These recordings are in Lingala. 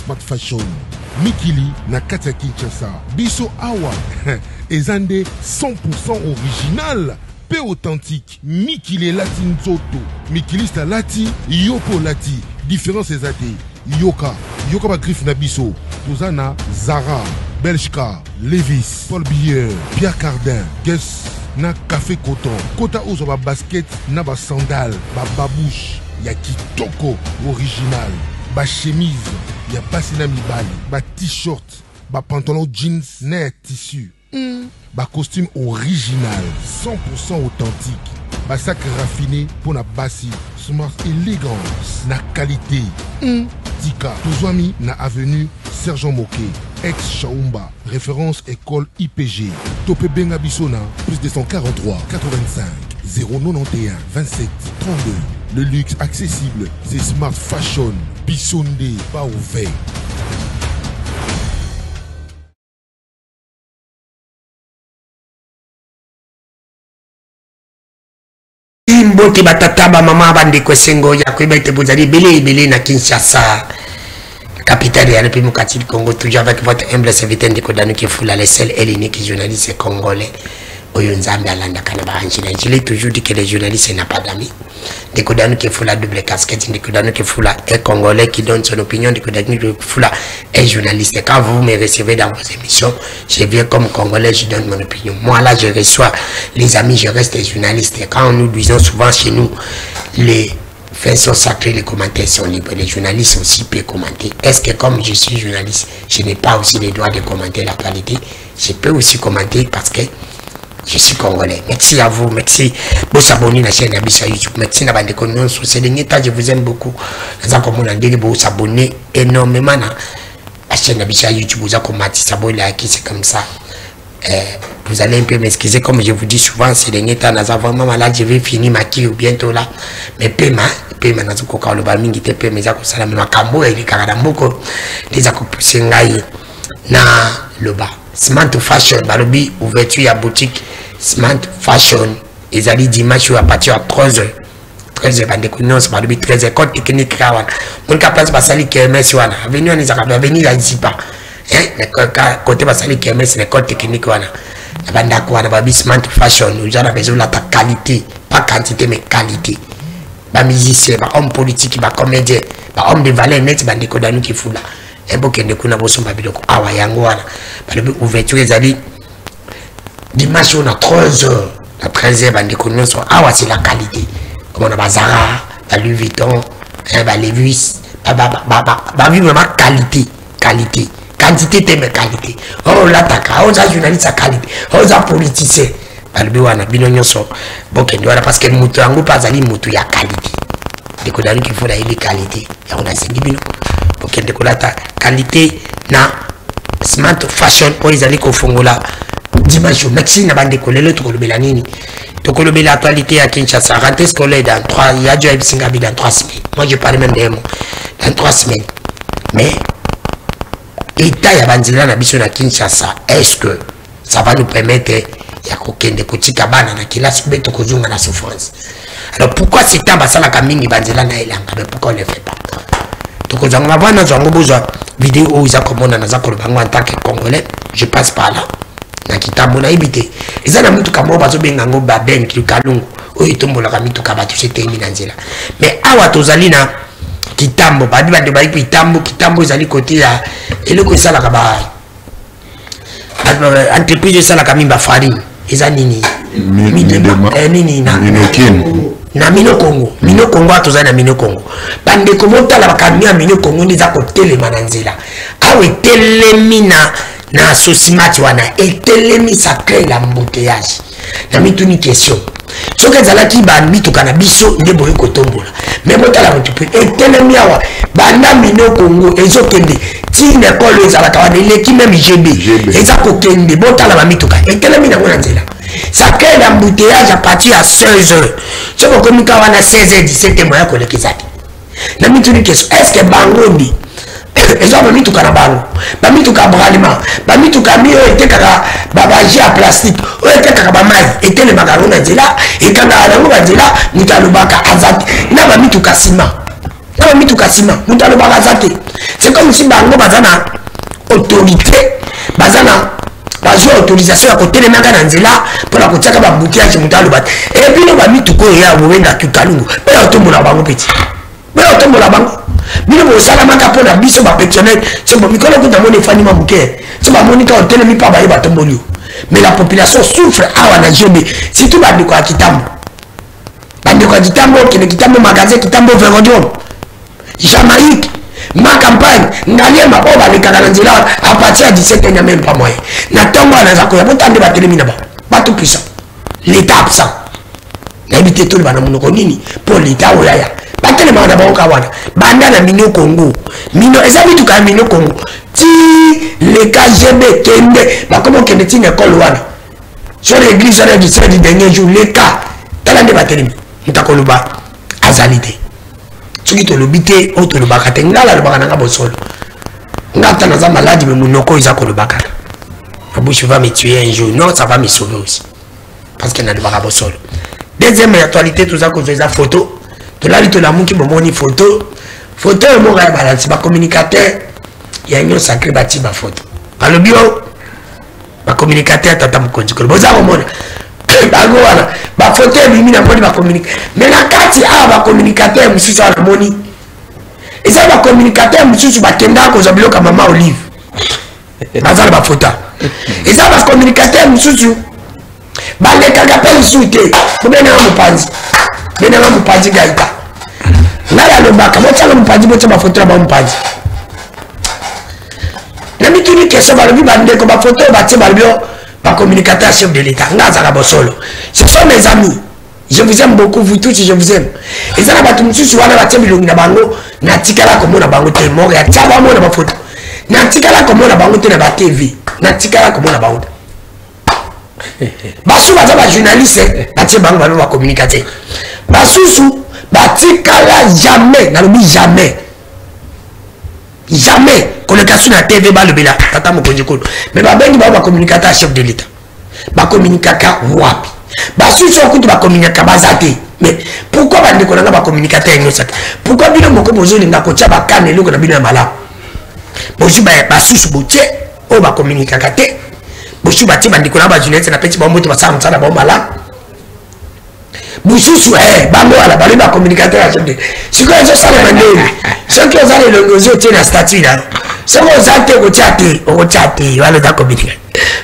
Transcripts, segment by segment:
Smart Fashion. Mikili na kati ya Kinshasa. Biso awa ezande 100% original pe authentique. Mikili lati nzoto. Mikili sta lati yoko lati. Différence ezate. Yoka ba griffe na biso. Tozana Zara, Belshka, Levis, Paul Bier, Pierre Cardin, Guess na Café Coton. Kota ozo ba basket na ba sandal, ba babouche, ya kitoko original. Ba chemise, ya basina mibali, ba t-shirt, ba pantalon jeans net tissu. Ba costume original, 100% authentique. Ba sac raffiné pour na basi, smart élégance, na qualité. Tika, Tozwami na avenue Sergent Moké, ex-Chaumba, référence école IPG. Topé Benga Bissona, plus 243 85 091 27 32. Le luxe accessible, c'est Smart Fashion. Bissondé, pas ouvert. Mbote batata ba mama bande kwesengo ya kwebete bozali belé na Kinshasa, capitale de la République démocratique du Congo, toujours avec votre humble serviteur Ndeko Danuki Fula, le seul et l'unique journaliste congolais. Oyonzambe alanda kanaba anjila. Je l'ai toujours dit que les journalistes n'ont pas d'amis. Ndeko Danuki Fula double casquette. Ndeko Danuki Fula est congolais qui donne son opinion. Ndeko Danuki Fula est journaliste. Quand vous me recevez dans vos émissions, je viens comme congolais, je donne mon opinion. Moi là, je reçois les amis, je reste journaliste. Et quand nous disons souvent chez nous, les faits sont sacrés, les commentaires sont libres. Les journalistes aussi peuvent commenter. Est-ce que comme je suis journaliste, je n'ai pas aussi le droit de commenter l'actualité? Je peux aussi commenter parce que je suis congolais. Merci à vous, merci. Vous s'abonnez à la chaîne Abissa YouTube. Merci à bande de ces derniers temps, je vous aime beaucoup. Vous s'abonnez énormément à la chaîne Abissa YouTube. Vous s'abonnez à qui c'est comme ça. Vous allez un peu m'excuser, comme je vous dis souvent, ces derniers temps, vraiment malade, je vais finir ma quille bientôt là. Mais paiement, na zuko le bamingi te paiement, ça ça la même cambo et les caradamboko, les accomplissements na le bas. Smart Fashion, balobi ouverture à boutique Smart Fashion. Ils allaient dimanche à partir à 13h. 13h, bande connaissance, balobi 13h, code technique là. Mon cas place basali KMS wana. Avenue on ezaka avenue là ici pas. Côté basali KMS les code technique wana. Banda ko wana babi Smart Fashion, nous avons besoin de la qualité, pas quantité mais qualité. Ba musicien, ba homme politique, ba comédien, ba homme de valeur net bande ko danu ki fula. Et pour que nous puissions biloko awa yango wana balobi ouverture ezali dimanche on a 3h la 13h bande connaissance awa c'est la qualité comme on a bazara la Louis Vuitton ba Levis ba vivre ma qualité quantité mais qualité oh l'attaque on a journaliste qualité on a politicien balobi wana bino nyonso boke ndo wana parce que mutu yango pas ali mutu ya qualité deko dali qu'il faut la qualité et on a senti bino boke ndeko lata qualité na Smart Fashion pour les aller kofongola dimanche merci na bande kolelo to kolobela nini to kolobela actualité à Kinshasa rentrée scolaire dans 3 il y a déjà Singabi dans 3 semaines. Moi je parle même des mots dans 3 semaines mais état ya banzila na biso na Kinshasa, est-ce que ça va nous permettre ya kokende kotika bana na kilasi beto kozunga na souffrance? Alors pourquoi c'est temps basala ka mingi banzila na elanga, mais pourquoi on ne le fait pas? Tokozanga bana zango boza vidéo où ils akomona na zakolo bango en tant que congolais, je passe par là na kitambo na ibité ezana mutu kambo bazo bengango baben kikalungu oyo tombola ka mitu kabatu setemi na nzela. Mais awa tozali na kitambo badi bande bali kitambo ezali côté ya eloko esala ka ba entreprise esala ka mimba farine eza nini nini na Mino Congo atozali na Mino Congo bande komotala bakamia Mino Congo ndiza ko telema na nzela awe telemi na Sosimat wana etelemi ça crée l'embouteillage na mituni question soki ezalaki bamituka na biso nde boye kotombola mais botala motu mpe etelemi awa banda Mino Congo ezokende tina ekolo ezalaka wana eleki même GB eza kokende botala bamituka etelemi nango na nzela ça crée l'embouteillage à partir à 16h soko komika wana 16h 17h moya kolekizaki na mituni question est-ce que bangondi ezo bamituka na bango bamituka bralima bamituka mio etekaka babaji ya plastique oyo etekaka bamai etelemaka ngo na nzela ekangaka nango banzela mutu alobaka azate na bamituka sima mutu alobaka azate C'est comme si bango bazana autorité, bazana bazo autorisation à côté les magas dans là pour la côté ba bouquet chez mutalo bat. Et puis on va mis tout ko ya wenda tukalungu. Mais autombo la bango petit. Mais autombo la bango. Bino bo sala maka pour la biso ba personnel, c'est bon mikolo ko tamone fani ma bouquet. C'est ba monika hôtel mi pa ba ba tombolio. Mais la population souffre à la GB. Si tout va de quoi kitambo. Bande kwa kitambo qui ne kitambo magasin kitambo Véronion. Jamaïque, ma campagne, n'allez ma pauvre avec Karanzila à partir de 17 ans, il n'y a même pas moyen. N'attends pas les accords, il y a autant de batailles là-bas. Pas tout puissant. L'État absent. N'habitez tout le monde pour l'État ou là. Pas tellement d'abord au Kawana. Banda na Mino Congo. Mino, et ça veut tout cas Mino Congo. Si les KGB, Kende, bah comment Kende tient l'école Wana. Sur l'église, sur les 17 derniers jours, les cas, t'as la bataille. N'takoluba, azalité. Ce qui te l'obité, on te le bacate, ngala le bacana bosol. Ngata naza malade, mais mon noko isa le bacate. Ma bouche va me tuer un jour, non, ça va me sauver aussi. Parce qu'il y a le bacate bosol. Deuxième actualité, tout ça, qu'on fait la photo. Tout là, il y a qui me montre photo. Photo, mon gars, c'est pas communicateur. Il y a une sacrée bâtie, ma photo. Par le bio, ma communicateur, tata me conduit. Bon, ça, mon bagouana ba photo bimi na podi ba communiquer mais na kati a ba communicateur mususu na moni eza ba communicateur mususu ba kenda ko zabilo ka mama Olive bazala ba photo eza ba communicateur mususu ba le kaka pe suite ko bena mu panzi gaita ngala lo baka mo tsala mu panzi bo tsaba photo ba mu panzi na mituni ke so ba lo bi ba ndeko ba photo ba tse ba bio. Communicateur chef de l'État, ce sont mes amis. Je vous aime beaucoup, vous tous, je vous aime. Et ça, on a sur la bango, natikala comme on a bango te mort, et tiaba mon na photo. Natikala comme on a bango te na TV. Natikala comme on a bango. Basu ba journaliste, batie bango ba communicateur. Basusu batikala jamais, na lobi jamais. Jamais colocation à TV ba le bela tata mo konje kono mais ba bengi ba communicateur chef de l'État ba communicateur wapi ba susu okutu ba communicateur bazate mais pourquoi ba ndeko nanga ba communicateur innocent pourquoi bino moko bozo linga ko tia ba kane loko na bino ya mala bozu ba susu botie o ba communicateur te bozu ba ti ba ndeko na ba journaliste na petit ba moto ba sa mtsana ba mala Boussou, bango à la balle, ma communicateur à chanter. Si vous avez ça, les mandés, ceux qui ont les logos, tiennent la statue là. Ceux qui ont au théâtre, voilà, dans communiquer.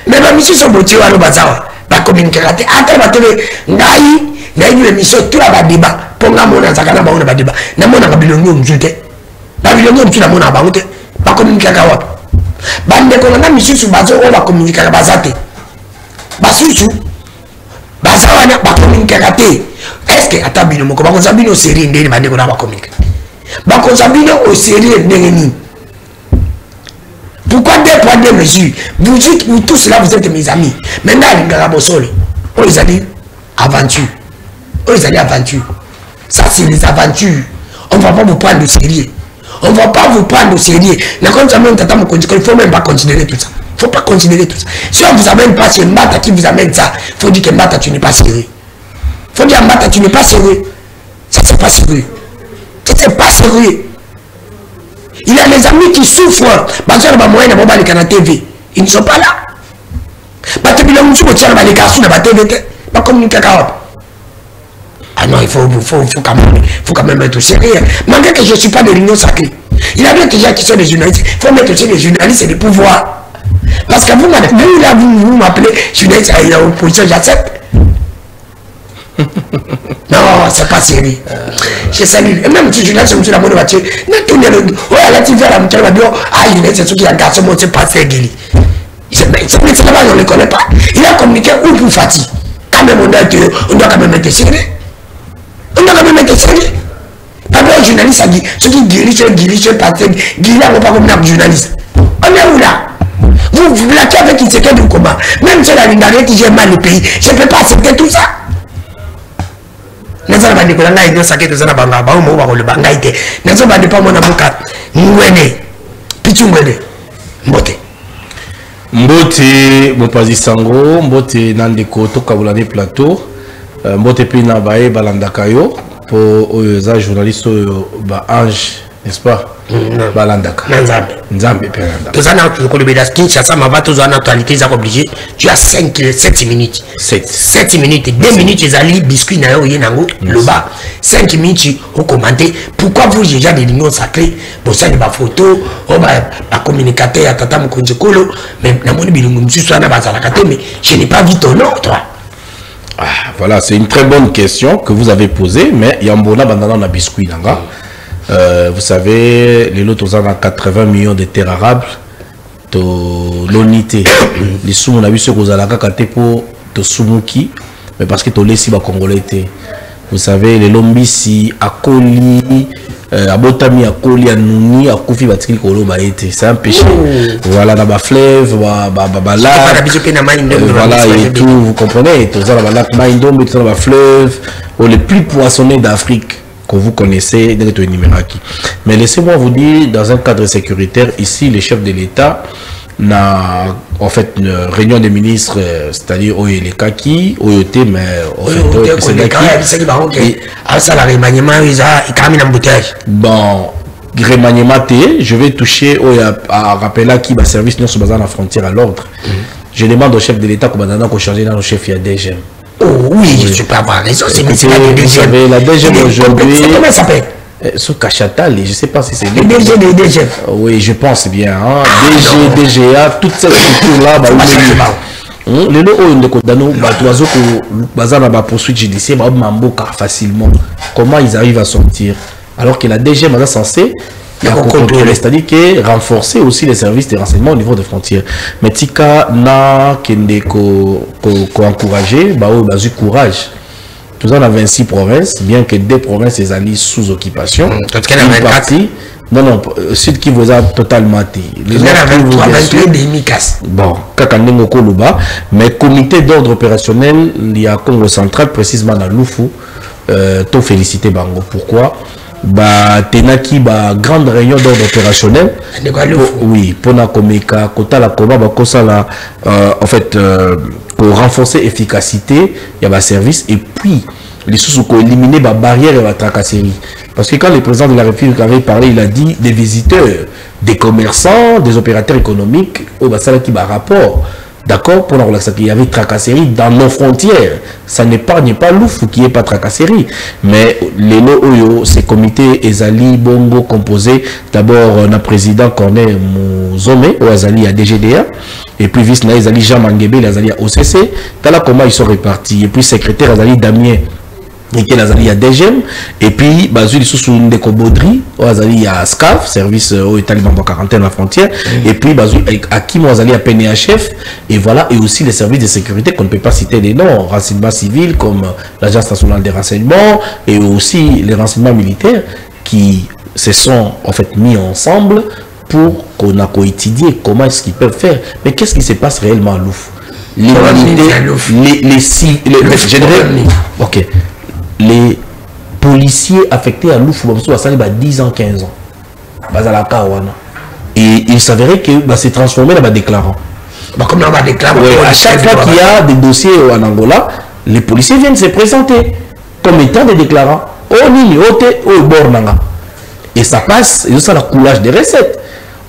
Mais ma mission, son motif, à l'obazar, ma communicateur, attends, ma télé, n'a une émission, tout la débat, pour la mona, ça n'a pas débat. N'a mon abilongo, m'jute. L'abilongo, tu la mona, baoute, ma communicateur. Bande, qu'on a mission sur bazo, on va communiquer à bazate. Basusu. Bazawana ba communicateur. Est-ce que atabino moko ba konzabino série ndeni bande ko na ba communiquer. Ba konzabino au série ndeni. Pourquoi deux poids deux mesures? Vous dites vous tous là vous êtes mes amis. Maintenant l'ingara bosolo. Oh ils allaient aventure. Oh ils allaient aventure. Ça c'est les aventures. On va pas vous prendre au sérieux. On va pas vous prendre au sérieux. Na comme ça même tata mo konziko, il faut même pas considérer tout ça. Faut pas considérer tout ça. Si on vous amène pas chez Mbata qui vous amène ça, faut dire que Mbata tu n'es pas sérieux. Faut dire Mbata tu n'es pas sérieux. Ça c'est pas sérieux. C'est pas sérieux. Il y a des amis qui souffrent. Parce que moyen de les canaux TV. Ils ne sont pas là. Parce que les garçons de la TV, pas communiquer. Ah non, il faut quand même être sérieux. Malgré que je ne suis pas de l'union sacrée. Il y a bien des gens qui sont des journalistes. Il faut mettre aussi les journalistes et des pouvoirs. Parce que vous m'appelez journaliste à l'opposition, j'accepte. Non, c'est pas sérieux. Je salue. Et même si journaliste, je suis la bonne voiture. Ne tournez le dos. Oh, elle a dit vers la mutuelle, elle va dire, ah, journaliste, c'est ce qui a garçon, c'est pas sérieux. C'est là-bas, on ne le connaît pas. Il a communiqué ou pour Fatih. Quand même, on doit quand même être sérieux. On doit quand même être sérieux. Pas de journaliste, ça dit, ceux qui dirigent, partent, on va pas comme un journaliste. On est où là? Vous blaquez avec qui c'est du combat. Même si la ligne qui gère mal le pays, je ne peux pas accepter tout ça. Nous avons dit que nous avons dit que nous avons dit que nous avons dit que nous avons dit Mbote. Mbote, Bopazi Sango, Mbote Nandeko, Tokabulane Plateau, Mbote Pina Bae Balandakayo, pour les journalistes Ange, n'est-ce pas? balandaka nzambe pe landaka tozana kolobela Kinshasa mabato zona actualité za obligé tu as 7 minutes 7 minutes 2 minutes ezali biscuit na yo yenango le bas 5 minutes au commenter pourquoi vous déjà des lignes sacrées pour ça des photos ba communicateur ya tata mkonjekolo mais na moni bilungu msusu na bazala kate mais je n'ai pas vu ton nom toi. Voilà, c'est une très bonne question que vous avez posée, mais Yambona bandana na biscuit nanga. Vous savez, les lots ont 80 millions de terres arables, l'unité. Les sous, on a vu ce que vous avez fait pour Sumuki, mais parce que tu laissé les Congolais. Vous savez, les lombisi, à Koli, à Botami, à Koli, à Nouni, à Koufi, Batiki, Kolo, c'est un péché. Voilà, dans la fleuve, voilà, et tout, vous comprenez, tout ça, dans la fleuve, les plus poissonnés d'Afrique que vous connaissez, mais laissez-moi vous dire, dans un cadre sécuritaire, ici, le chef de l'État n'a en fait une réunion des ministres, c'est-à-dire les Kaki, OYOT, mais en fait, c'est bon, remaniement, je vais toucher à rappeler qui va service nous sur la frontière à l'ordre. Je demande au chef de l'État qu'on changer dans le chef, il y a DGM. Oh oui, je peux avoir raison, c'est la DGM aujourd'hui. Comment ça s'appelle? Sous Kachatal, je ne sais pas si c'est le DG. Oui, je pense bien. Hein. DG, DGA, toutes ces structures-là, les lots de Kodano, oiseaux que poursuite judiciaire, facilement. Comment ils arrivent à sortir? Alors que la DGM est censée contrôler, c'est-à-dire que renforcer aussi les services de renseignement au niveau des frontières. Mais Tika n'a qu'encourager, eu courage. Nous avons 26 provinces, bien que 2 provinces sont allées sous occupation. Une partie, non, Sud qui vous a totalement dit. Les 23, 22 bon, Kakandengo Koluba, mais comité d'ordre opérationnel, il y a Congo central, précisément dans Loufou, t'ont félicité Bango. Pourquoi? Tenaki grande réunion d'ordre opérationnel. Oui, pour la Komeka, Kota la Koba, en fait, pour renforcer l'efficacité, il y a un service et puis les sous pour éliminer la barrière et la tracasserie. Parce que quand le président de la République avait parlé, il a dit des visiteurs, des commerçants, des opérateurs économiques, au Bassala qui a rapport. D'accord, pour la relaxation, il y avait tracasserie dans nos frontières. Ça n'épargne pas l'ouf qui n'est pas tracasserie. Mais les lots, ces comités Ezali Bongo composés d'abord un président Corneille Mouzome, ou Ezali à DGDA, et puis vice Ezali Jean Manguebe, Ezali à OCC. T'as comment ils sont répartis. Et puis secrétaire Ezali Damien. Et qui est à DGM, et puis Bazuli sous une Baudry, Azali à SCAF, service au Italie en quarantaine à la frontière, et puis Bazuli à qui Azali à PNHF, et voilà, et aussi les services de sécurité qu'on ne peut pas citer les noms, renseignements civils comme l'Agence nationale des renseignements, et aussi les renseignements militaires qui se sont en fait mis ensemble pour qu'on a coétudié comment est-ce qu'ils peuvent faire. Mais qu'est-ce qui se passe réellement à Louf? Ok. Les policiers affectés à Loufou, ça a 10 ans, 15 ans. Et il s'avérait que c'est transformé dans un déclarant. Comme dans un déclarant. À chaque fois qu'il y a des dossiers en Angola, les policiers viennent se présenter comme étant des déclarants. Et ça passe, et ça, le coulage des recettes.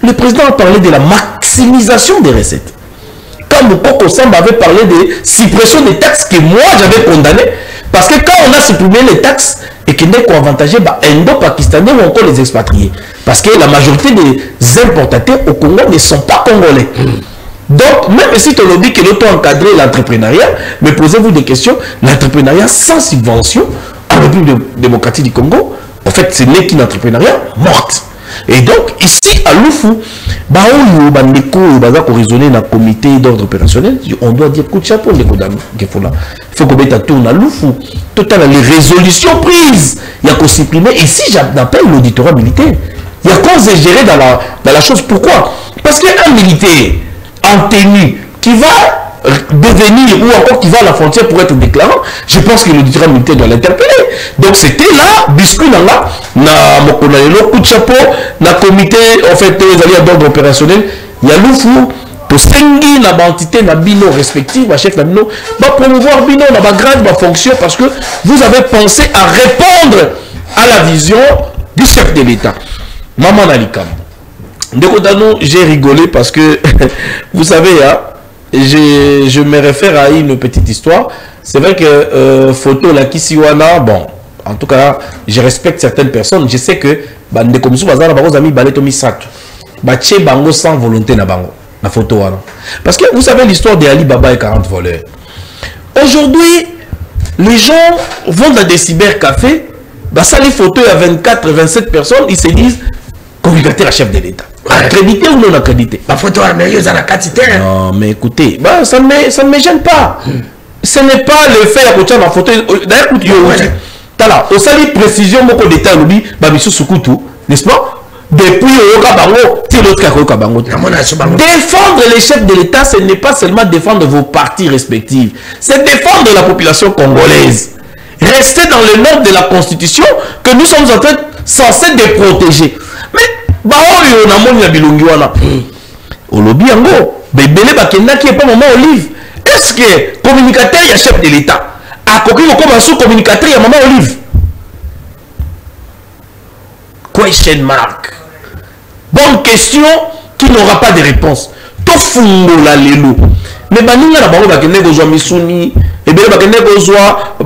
Le président a parlé de la maximisation des recettes. Quand Mokoko Samba avait parlé de suppression des taxes que moi j'avais condamné, parce que quand on a supprimé les taxes et qu'il n'est qu'avantagé indo-pakistanais ou encore les expatriés, parce que la majorité des importateurs au Congo ne sont pas congolais. Donc, même si tu as dit que l'auto encadré l'entrepreneuriat, mais posez-vous des questions, l'entrepreneuriat sans subvention en République démocratique du Congo, en fait, ce n'est qu'une entrepreneuriat morte. Et donc, ici, à Loufou, raisonner dans le comité d'ordre opérationnel, on doit dire coup de chapeau, il faut qu'on mette à tourner à Loufou. Total, les résolutions prises, il y a qu'on supprimer. Et si j'appelle l'auditorat militaire, il y a qu'on se gérer dans la chose. Pourquoi? Parce qu'un militaire en tenue qui va devenir ou encore qui va à la frontière pour être déclarant, je pense que l'auditorat militaire doit l'interpeller. Donc c'était là, biscuit là, na coup de chapeau, na comité, en fait, les alliés d'ordre opérationnel, il y a Loufou, pour sengi na entité na bino respective, ma chef na bino, va promouvoir bino na ba grade, ma fonction, parce que vous avez pensé à répondre à la vision du chef de l'État. Maman Nalikam. De côté nous, j'ai rigolé parce que, vous savez, hein, je me réfère à une petite histoire. C'est vrai que photo la Kisiwana, bon, en tout cas, je respecte certaines personnes. Je sais que, de comme ça, les amis, baleto sac. Tché bango sans volonté na bango, la photo. Parce que vous savez l'histoire de Ali Baba et 40 voleurs. Aujourd'hui, les gens vont dans des cybercafés, ça les photos à 24, 27 personnes, ils se disent communicateur à chef de l'État. Accrédité ou non accrédité? La photo à la quantité. Non, mais écoutez, ça ne me gêne pas. Ce n'est pas le fait à la photo. D'ailleurs, écoutez, là, au salut précision, beaucoup d'État, n'est-ce pas? Depuis défendre les chefs de l'État, ce n'est pas seulement défendre vos partis respectifs, c'est défendre la population congolaise. Restez dans le nom de la Constitution que nous sommes en train censés de protéger. Mais est-ce que communicateur est chef de l'État a coquille comme sous communicateur à maman Olive? Question mark. Bonne question qui n'aura pas de réponse. Tout fungo la lelo. Mais baninga na bango bakene kozwa misuni, ebele bakene kozwa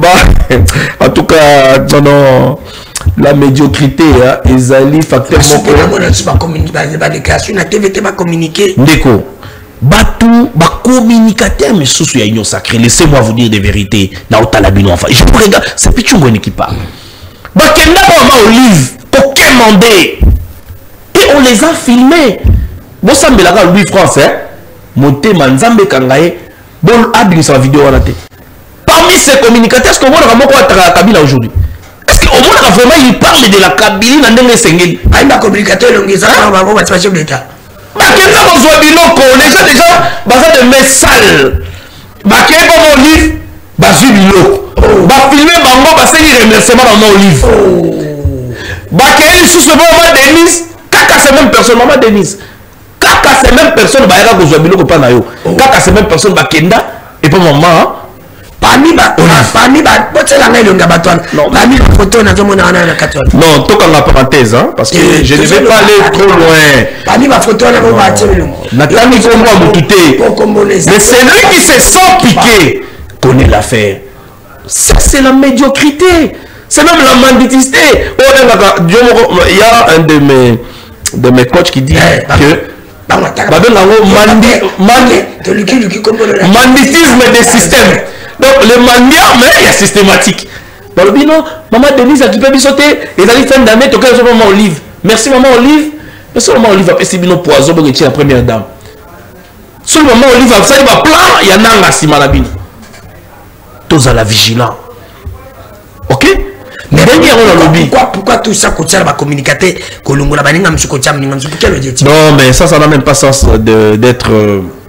en tout cas non la médiocrité ezali facteur communiquer. Ndeko. Batu ba communicateur misusu ya union sacrée. Laissez-moi vous dire des vérités. Na otalabino enfin. Je vous regarde, c'est Pichungo qui parle. Bakenda ba maman Olive, aucun mandé. Et on les a filmés. Bon, ça me l'a Louis français. Monté Manzambe Kangaye. Bon, abîme sa vidéo à la tête. Parmi ces communicateurs, est-ce qu'on voit vraiment quoi à Kabila aujourd'hui? Est-ce qu'on voit vraiment il parle de la Kabylie dans les Sengeli? Ah, il y a un communicateur, il y a un chef d'État. Les gens déjà, bazar de mes sales. Baké comme Olive, bazu bilo. Ba filmer bango, ba c'est remerciement dans mon Olive. Baké sous ce moment Denise. Kaka c'est même personne, maman Denise. Kaka c'est même personne, bah y'a que Zouabilo pas nayo. Kaka c'est même personne, bah Kenda et pas maman. Parmi non, tout en la parenthèse, hein, parce que je ne vais pas aller trop loin. Parmi ma photo, mais c'est lui qui se sent piqué connaît l'affaire. Ça c'est la médiocrité. C'est même la mendicité. Il y a un de mes coachs qui dit que banditisme des systèmes. Donc le mendiant, mais il y a systématique. Dans le bino, maman Denise a qui peut sauter. Les amis fin d'année, toquer sur maman Olive. Merci maman Olive. Merci maman Olive a fait bino poison pour retirer la première dame. Sur maman Olive a fait un plan, il y en a un assis malabine. Tous à la vigilance. Ok? Mais pourquoi tout ça coûte ça, communicateur non, mais ça n'a même pas sens d'être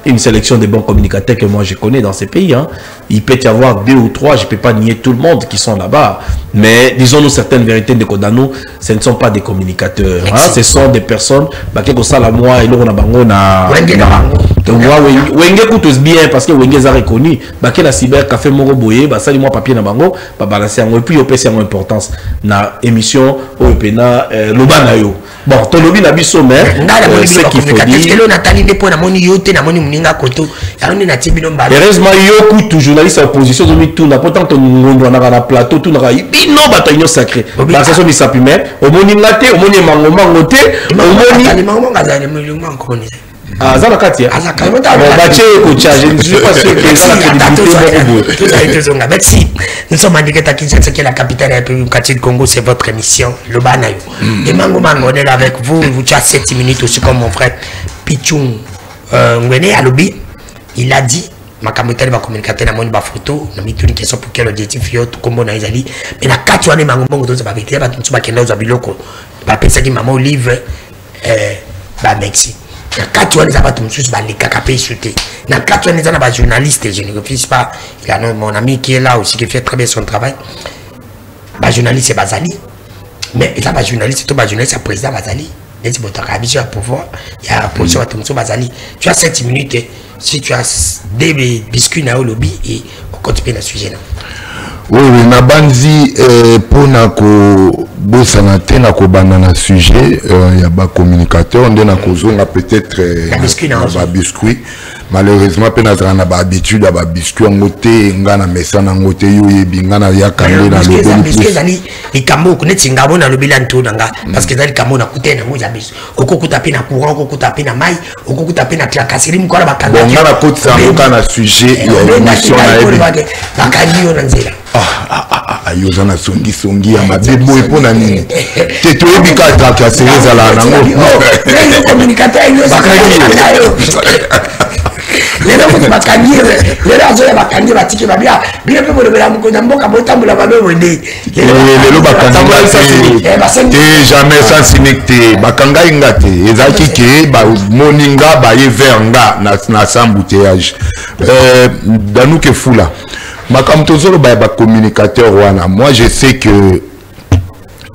une sélection de bons communicateurs que moi je connais dans ces pays. Hein. Il peut y avoir 2 ou 3, je ne peux pas nier tout le monde qui sont là-bas. Mais disons-nous certaines vérités de Kodano, ce ne sont pas des communicateurs. Hein. Ce sont des personnes qui ont ça la moi et l'on a bango na. Wenge coûte bien parce que Wenge a reconnu. Baké la cyber café moro boye, ça moi papier na bango, ba balancer en et puis opé c'est en importance na émission au pena lobana yo. Bon, ton lobby na biso mais c'est qu'il faut dire. Heureusement yo coûte journaliste à opposition de tout na pourtant ton ngondo na na plateau tout na bino bataillon sacré. La session mi sapime, au moni ngate, au moni mangote, au moni ah, ça va Katia. Merci. Nous sommes en direct à Kinshasa, qui est la capitale de la République du Congo. C'est votre émission, le Banayo. Et Mango Mango, on est là avec vous. Vous avez 7 minutes aussi comme mon frère Pichung Ngwene à Lobi. Il a dit, ma caméra va communiquer dans mon photo. On a mis une question pour quel objectif yo tout comme on a dit. Mais la 4 années Mango Mango, ça va être là, tu vas kenda zabiloko. Ba pesa ki maman Olive ba Mexique. Il y a 4 ans, les KKP chutés. Il y a 4 ans, les journalistes, je ne refuse pas. Il y a mon ami qui est là aussi, qui fait très bien son travail. Les journaliste, c'est Bazali. Mais il y a des journalistes, c'est le président Bazali. Il y a un pouvoir, il y a un position de Bazali. Tu as 7 minutes, si tu as des biscuits dans le lobby, et on continue dans le sujet. Oui, oui, Nabanzi, pour Bosanate na kobana na sujet ya ba communicateur on na kozonga peut-être ba biscuit malheureusement pe na zana ba habitude ba biscuit ngote ngana mesa na ngote yo yebinga na ya kande na lobo biscuit zali ikambo kuneti ngabo na lobila ntona parce que zali kambo na kutena ngoja biso okokuta pe na courant okokuta pe na mai okokuta pe na trakasiri mkola bakanga bon ngana kotsa ngoka na sujet ya émission na ebi bakandi yo na nzela ayozana songi ya mabebo epona nini te toyebi ka trakasiri ezala nango communicateur lelo kuti bakangire lelo azoya bakangire batiki babia bile pe bolobela mukonza mboka botambula babebo ndi lelo bakangire te jamais sans connecter bakanga ingate ezaki ke ba moninga ba yeveranga na sambouteillage danuke fula makamtozolo ba communicateur wana moi je sais que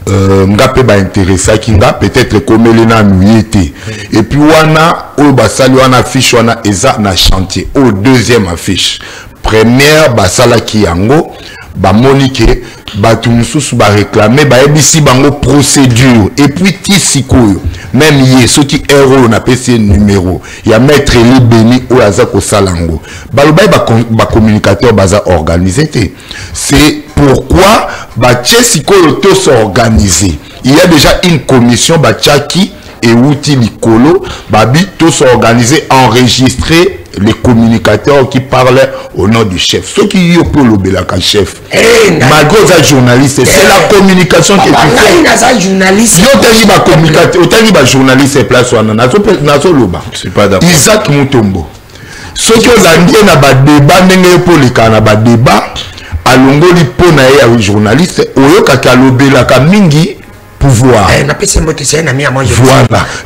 ngape ba intéressé kinga peut-être comme Elena Nuyete et puis wana o basali wana affiche wana eza na chantier au deuxième affiche première basala ki yango ba monike batu mususu ba réclamer ba ebisi bango procédure et puis tisikoyo même yé ceux qui héros na PC numéro ya maître Eli Beni o aza ko salango balobay ba communicateur baza organisé c'est pourquoi ba tisikoyo to s'organiser il y a déjà une commission ba tchaki et outil likolo babi to s'organiser enregistrer les communicateurs qui parlent au nom du chef. Ceux qui y ont pour le belaka chef. Malgré les journalistes, c'est la communication que tu fais. Yo tangi ba communicateur, yo tangi ba journaliste place wana nazo loba. C'est pas d'accord. Isaac Mutombo. Ceux qui ont na ba débat ndenge pour les kana ba débat alongoli pona ya journaliste oyoka ka lobelaka mingi pouvoir. Voilà.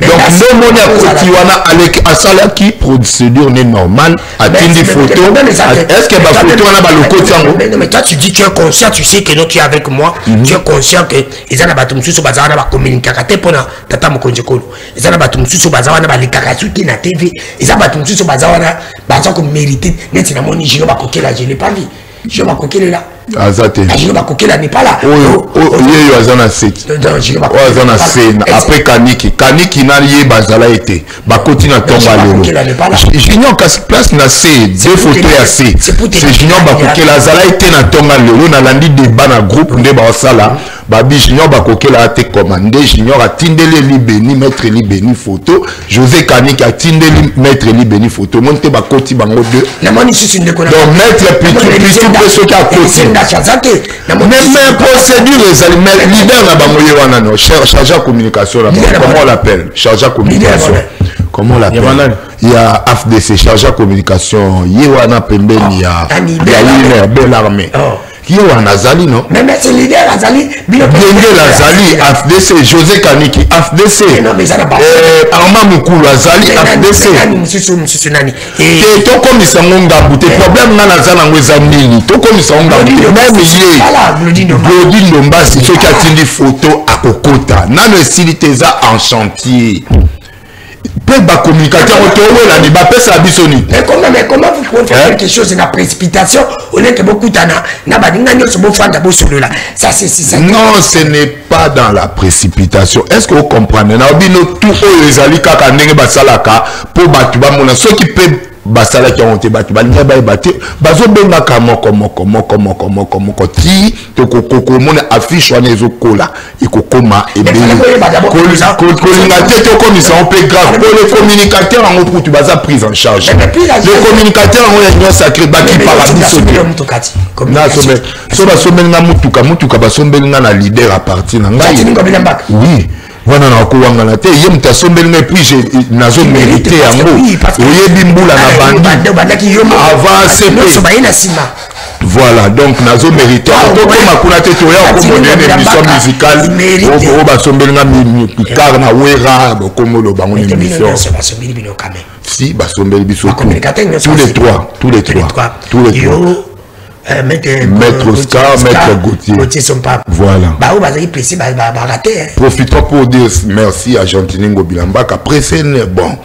Donc, le monde a côté à salaki procédure normale à des photos. Est-ce que ma photo a le côté? Mais toi tu dis tu es conscient, tu sais que nous tu es avec moi, tu es conscient que ils ont battu sur bazar na communiquer pour tata mokonjekolo. Ils ont battu sur bazar na balikakasu qui na TV. Ils ont battu sur bazar na bazar comme mérité. Net na moni jino ba kokela, je l'ai pas vu. Je vais kokela là. Azate. Je vais kokela n'est pas là. Yo azana set. Azana sen après kaniki na lié bazala été. Ba koti na tomba lelo. Junior kasi place na C, deux photos à C. C'est Junior ba kokela azala été na tomba lelo na landi débat na groupe nde ba sala. Babi Junior ba kokela te commandé Junior a tindele li Beni maître li Beni photo. José Kaniki a tindeli maître li Beni photo. Monte ba koti bango deux. Na moni susu ndeko na. Donc maître plus ceux qui a côté. Même procédure les leader na bangoye wana no chargé à communication là comment on l'appelle chargé à communication comment on l'appelle il y a AFDC chargé à communication yewana pembeni ya belle armée Yo Nazali non mais c'est leader Azali bien Azali AFDC José Kaniki AFDC Armand Mukulu Azali AFDC et to comme ça ngonga bouté problème na Nazana ngweza nini to comme ça ngonga même yé Glodine Lombasi ceux qui a tenu photo à Kokota nano siliteza en chantier peut ba communicateur autour là ni ba pesa bisoni mais comment vous pouvez faire quelque chose dans précipitation on est que beaucoup tana na ba dinga nyo so bo fanda bo solo là ça c'est ça non ce n'est pas dans la précipitation est-ce que vous comprenez na bino tout ezali kaka ndenge basalaka pour batu ba mona ceux qui peut basala qui ont été battus balinga ba battu bazo benga moko ti to kokoko mona affiche wana ezokola ikokoma ebeli kolinga te to comme ça on peut grave pour les communicateurs en pour tu baza prise en charge les communicateurs ont une sacré baki paradis so basombelinga mutuka basombelinga na leader à partir na ngai oui wana na kuwanga na te yem ta sombelinga puis j'ai nazo mérité yango oyebi mbula na bandi avant CP voilà donc nazo mérité to koma kuna te to ya ko moderne émission musicale o ba sombelinga car na wera ba komo lo bango émission si ba sombeli biso tous les trois Maître Oscar, Maître Gauthier sont pas voilà. Profitons pour dire merci à Gentiningo Bilambak. Après c'est bon.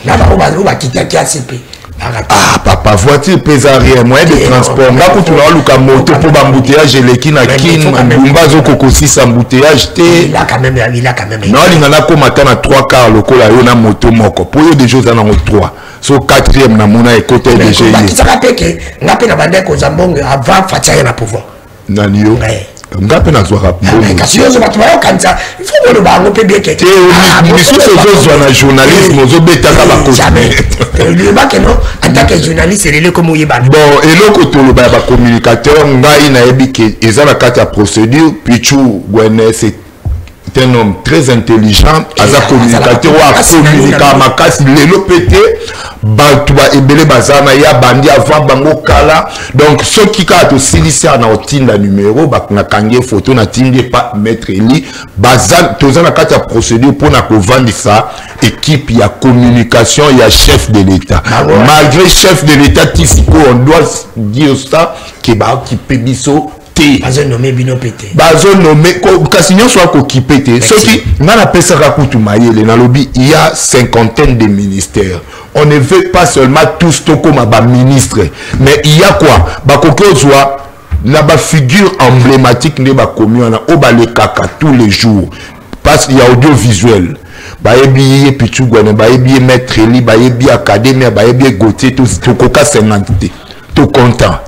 Ah, papa, voiture pèse rien, moyen de transport. Nga kutu na luka moto pour bambouteillage eleki na kin, mbazo kokosi sa embouteillage te. Il a quand même. Non, il y en a comme à 3 quarts le col à une moto moko. Pour eux des choses en ont 3. So 4e na mona et côté de génie. Tu sais que n'a pas na ko zambongo avant Fatia na pouvoir. Nanio. Ngape na zwa rapide. Kasi yo ba tuwa kanza. Il faut que le bango pe bien que. Mais sous ce zo na journalisme ozo betaka ba ko. Le ba que non, en tant que journaliste il est comme oyeba. Bon, et loko to le ba communicateur ngai na ebike ezala kati ya procédure Pichu Gwene c'est un homme très intelligent, aza communicateur wa communica makasi lelo pété batuba ebele bazana ya bandi avant bango kala donc ceux qui ka to silisia na otinda numéro ba na kange photo na tindi pas mettre li bazan tozana kati ya procédure pour na ko vandisa équipe ya communication ya chef de l'état malgré chef de l'état tisiko on doit dire ça que ba qui pébiso bazo nommé bino pété bazo nommé kasinyo soit ko ki pété ce qui na pesa ka kutu mayele na lobby il y a 50aine de ministères on ne veut pas seulement tous comme ba ministre mais il y a quoi ba kokozwa na ba figure emblématique ne ba commun na o ba le kaka tous les jours parce qu'il y a audiovisuel bayebi Pichu Gwene bayebi maître li bayebi académie bayebi Gauthier tout koka 50 tout content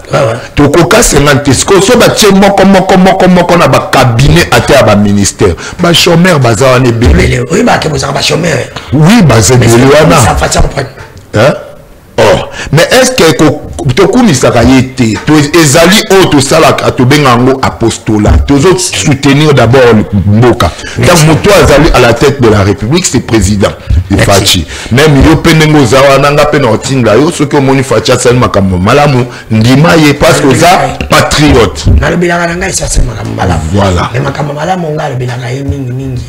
tout coca 50 so ba tche moko na ba cabinet à ba ministère ba chômeur baza ne belé oui ba ke boza ba chômeur oui baza belé wana ça fait ça comprendre hein oh mais est-ce que to kumisa ka yete to ezali auto sala ka to bengango apostolat to soutenir d'abord mboka donc moto azali à la tête de la République c'est président de Fachi même yo penengo zawa nanga pena otinga yo ce que moni Fachi asali makambo malamu ndima ye parce que za patriote na le bilanga nanga ça c'est makambo malamu voilà mais makambo malamu nga le bilanga ye mingi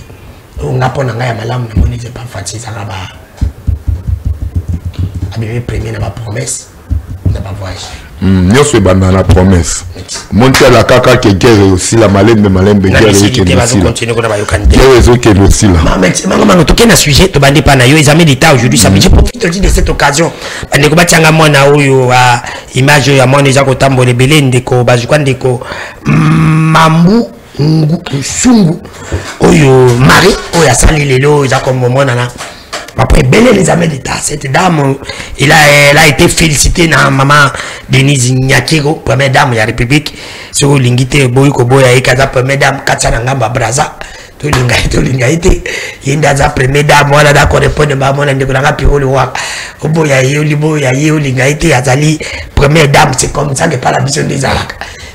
nga pona nga ya malamu na moni c'est pas Fachi ça ba abimi premier na ba promesse na ba voyage nyonso ebanda na promesse monti ala kaka ke guerre aussi la malembe guerre ezokende aussi là mango toke na sujet tobandi pa na yo examen d'état aujourd'hui ça je profite aussi de cette occasion ndeko batianga mwana oyo image ya mwana eza kotambola ebele ndeko bazukwa ndeko mambu sungu oyo mari oyo asali lelo eza comme mwana na après belé les examens d'état cette dame elle a été félicitée na maman Denise Nyakiro première dame de la République sur l'ingité boyko boya ekaza première dame katana ngamba braza to linga été yenda za première dame wala da correspondre ba mona ndeko nga piro le wa boya yo linga été azali première dame c'est comme ça que par la vision des alaka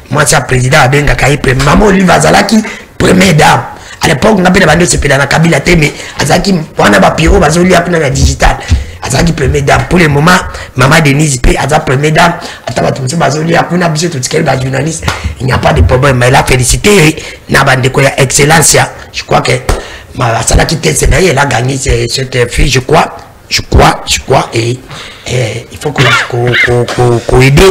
moi ça président abenga kai première maman Oliva Zalaki première dame à l'époque on appelait bande c'est na Kabila Teme azaki wana ba piro bazoli apna na digital azaki première dame pour le moment maman Denise P aza première dame ataba tumse bazoli apna biso tout ce ba journaliste il n'y a pas de problème mais la félicité na bande ko ya excellence je crois que ma sala qui teste na elle a gagné cette fille je crois et il faut qu'on aide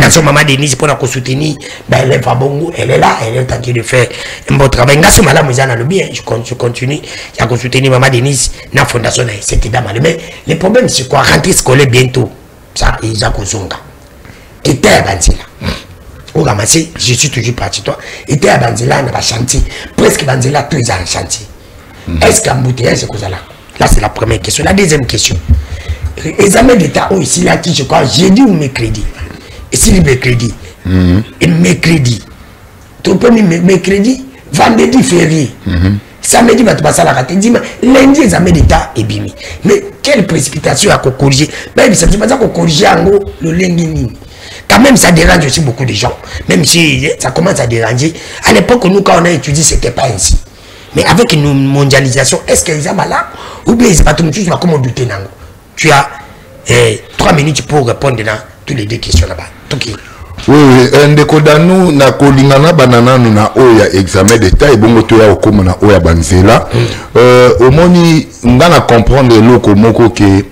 dans son maman Denise pour la soutenir elle est pas bon elle est là elle est en train de faire un bon travail grâce à madame Mozana le bien je continue à soutenir maman Denise dans la fondation cette dame mais le problème c'est quoi rentrer scolaire bientôt ça ils a kozonga et terre banzila au ramasser je suis toujours parti toi et terre banzila na ba chantier presque banzila tous les en chantier est-ce qu'embouteillage c'est quoi là. Là, c'est la première question. La deuxième question. Examen d'état, ici, là, qui je crois, jeudi ou mercredi. Et si le mercredi, et mercredi, tu peux mercredi, vendredi, férié. Samedi, tu vas passer à la rate. Lundi, examen d'état est bimi. Mais quelle précipitation à corriger. Même ça ne veut pas dire qu'on corrige en gros le lundi. Quand même, ça dérange aussi beaucoup de gens. Même si ça commence à déranger. À l'époque, nous, quand on a étudié, ce n'était pas ainsi. Mais avec une mondialisation, est-ce qu'ils ont malade ou bien ils sont pas tout le monde comment douter nango. Tu as 3 minutes pour répondre dans toutes les deux questions là-bas. Oui, ndeko danu na kolingana banana na oya examen d'état et bongo to ya okoma na oya banzela. Omoni ngana comprendre loko moko ke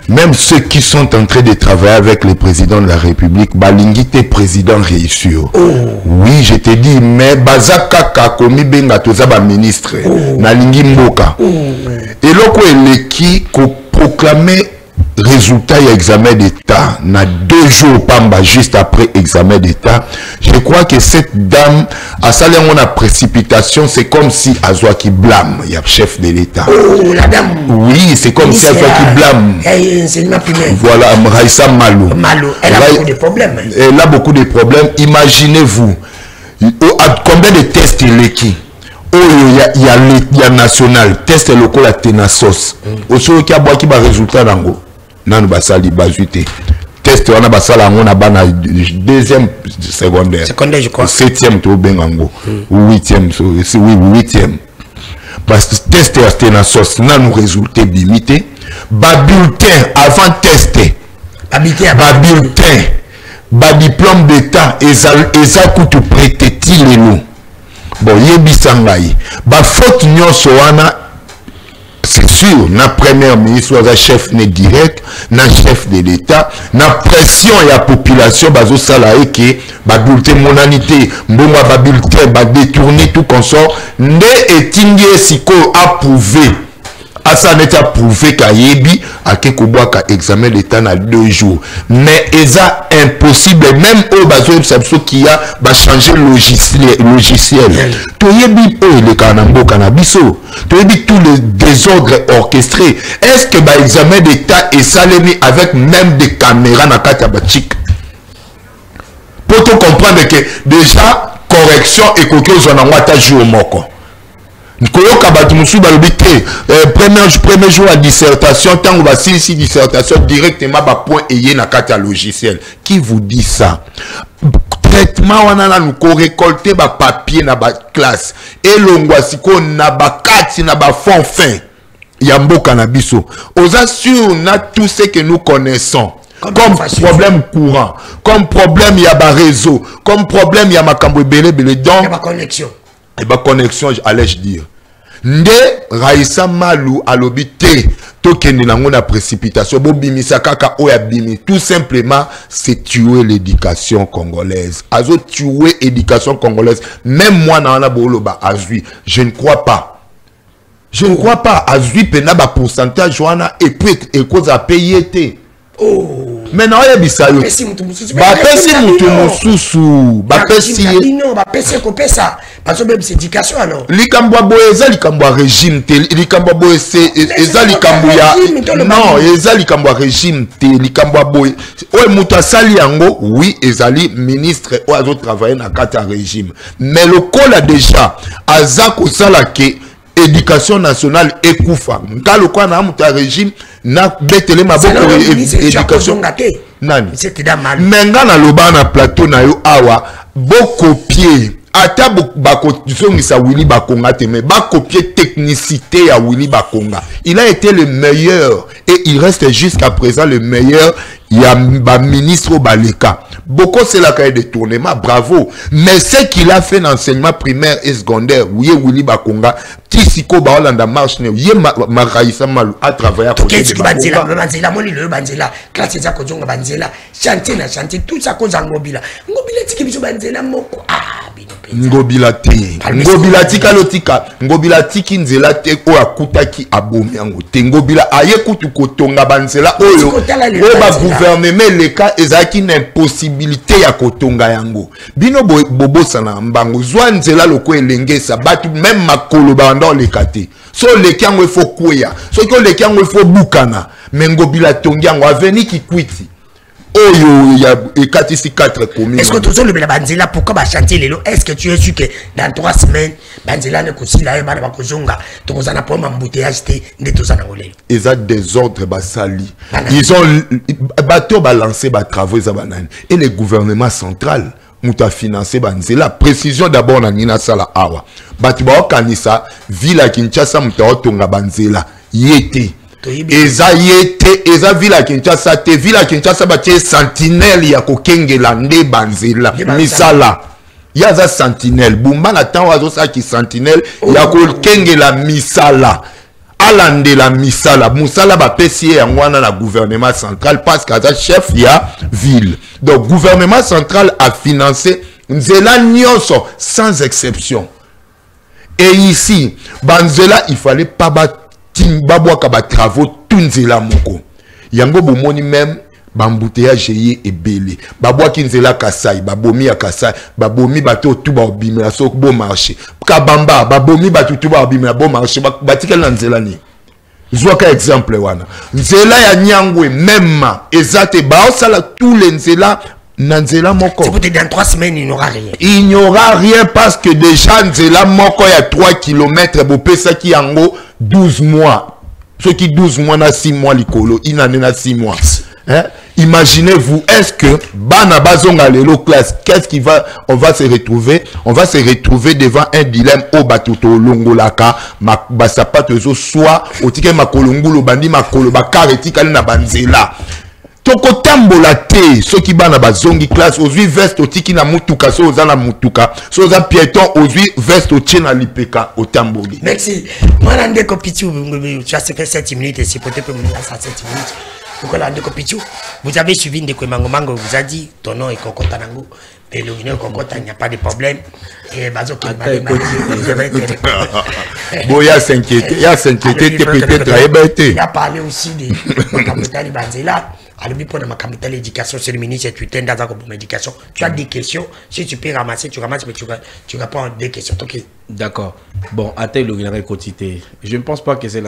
même ceux qui sont en train de travailler avec le président de la République, balingite président réussi. Oui, je te dis, mais bazaka kakomi benga toza ba ministre na lingi mboka. Et loko eleki ko proclamer résultat et examen d'état, na 2 jours pamba juste après examen d'état, je crois que cette dame a salé en précipitation, c'est comme si Azwa qui blâme, il y a chef de l'état. Oh, la dame. Oui, c'est comme si Azwa qui blâme. Voilà, Raissa Malou. Elle a beaucoup de problèmes. Elle a beaucoup de problèmes. Imaginez-vous, combien de tests il est qui? Il y a national, test local à Tenasos. Aussi, il y a beaucoup de résultats dans nan basali bazuité test wana basala on a bana 2e secondaire je crois 7e to bengango 8e c'est oui 8e parce que test resté na sauce nan résultat limité ba bulletin avant tester ba bulletin ba diplôme d'état eza kutu prêter tilelo bon yebisangai ba faute nyonso wana. C'est sûr, na premier ministre, na chef né direct, na chef de l'État, na pression et la population, bazo salaire que ba bulletin monanité, mbonga ba bulletin, ba détourner tout consort, ne etingie siko approuvé. Asa n'est approuvé qu'à yebi, à kekoboa ka examen l'État na 2 jours. Mais eza impossible, même au bazo sabso qui a ba changer logiciel. To yebi le kanambo kanabiso. To yebi tout le désordre orchestré. Est-ce que ba examen d'État est salémi avec même des caméras na kata bachik? Pour te comprendre que déjà correction et quelque chose en wata jour moko. Premier jour à dissertation, tant que si dissertation directement bas point et na carte logiciel. Qui vous dit ça? Traitement on a nous récolter ba papier na ba classe et l'ongwasiko na ba carte na ba fond fin. Yambo canabiso. Aux assure na tout ce que nous connaissons. Comme problème courant, comme problème il y a ba réseau, comme problème il y a ma cambo belé donc il y a connexion. Et ba connexion allais-je dire. Nde Raissa Malou alobité tokende nango na précipitation bobimisa kaka oya bimi tout simplement c'est tuer l'éducation congolaise. Azo tuer l'éducation congolaise. Même moi na boloba azui, je ne crois pas. Je ne crois pas azui pena ba pourcentage wana et puis et cause à payer té. Oh. Maintenant il y a bisayo. Bapesi mutu mususu. Bapesi kopesa. Parce que c'est éducation alors. Likambo boeza likambo régime te likambo boe c'est eza likambo ya non eza likambo régime te likambo boe o mutu asali yango oui ezali ministre o azo travailler na kata régime mais le col a déjà azako sala ke éducation nationale ekufa ngalo kwa na mutu régime na betele maboko éducation nani menga na loba na plateau na yo awa bokopier ata bako zongisa Willy Bakonga te mais ba copier technicité à Willy Bakonga. Il a été le meilleur et il reste jusqu'à présent le meilleur. Il y a ba ministre Baleka. Beaucoup c'est la cahier de tournement, bravo. Mais ce qu'il a fait dans l'enseignement primaire et secondaire, oui Willy Bakonga, Tisiko Baolanda marche ne, oui Raissa Malou a travaillé à côté de Bakonga. Banzela, moni le banzela, classe za kojonga banzela, chantier na chantier, tout ça cause ngobila. Ngobila tiki biso banzela moko. Ah, Ngobila te. Ngobila tika lotika. Ngobila tiki nzela te o akutaki abomi yango te. Ngobila aye kutu kotonga banzela oyo. O ba gouvernement leka ezaki na impossibilité ya kotonga yango. Bino bobo sana mbango zwa nzela loko elengesa batu même makolo banda leka te. So leki yango ifo kweya. So ko leki yango ifo bukana. Mais Ngobila tongi yango aveni ki kwiti. Oh, il y a 4 communes. Est-ce que tu as le banzela pourquoi ba chanter les lots? Est-ce que tu es sûr que dans 3 semaines banzela ne kosi la ba ba kozonga to kozana pour m'embouteillage te ne to sana ngolelo. Ils ont des ordres basali. Ils ont bateau balancé ba travaux za banane et le gouvernement central muta financé banzela. Précision d'abord na nina sala awa. Batu ba kanisa ville Kinshasa muta otonga banzela yete. Eza yete eza villa Kinshasa te villa Kinshasa batie sentinelle ya kokengela nde banzela misala yaza sentinelle bumba na temps wazo sa ki sentinelle ya kokengela misala alande la misala musala ba pesi yango wana na gouvernement central parce que aza chef ya ville donc gouvernement central a financé nzela nyonso sans exception et ici banzela il fallait pas Timbabwa kaba travaux tunzela moko. yango bomoni même bambouteillage ye ebele babwaki nzela Kasai babomi ya Kasai babomi bato tout ba obimela so bon marché kabamba babomi bato tout ba obimela bon marché batikela na nzela ni zwaka exemple wana nzela ya Nyangwe même ezate ba osala tous les nzela na nzela moko. C'est pour te dire dans 3 semaines il n'y aura rien. Il n'y aura rien parce que déjà nzela moko ya 3 km bopesa ki yango 12 mois. Ceux qui 12 mois na 6 mois likolo, inane na 6 mois. Hein? Imaginez-vous, est-ce que bana bazonga lelo classe, qu'est-ce qui va, on va se retrouver devant un dilemme au batuto longolaka ba sapato zo soit otike makolongolo bandi makolo bakareti kali na banzela. Toko tambola te, ceux qui bana bazongi classe aujourd'hui veste otiki na mutuka so za na mutuka, so za piéton aujourd'hui veste otie na lipeka o tamboli. Merci. Moi la ndeko pitu tu as fait 7 minutes et c'est peut-être pour moi ça 7 minutes. Pourquoi ndeko pitu vous avez suivi ndeko mango vous a dit ton nom est kokota nango et le guinéen kokota il n'y a pas de problème et bazo qui boya s'inquiéter peut-être il a parlé aussi de Makamutali Banzela. Alors, pour ma capitale éducation, c'est le ministre tu t'es dans la éducation. Tu as des questions, si tu peux ramasser, tu ramasses, mais tu réponds à des questions. Okay. D'accord. Bon, à tel quotité, je ne pense pas que c'est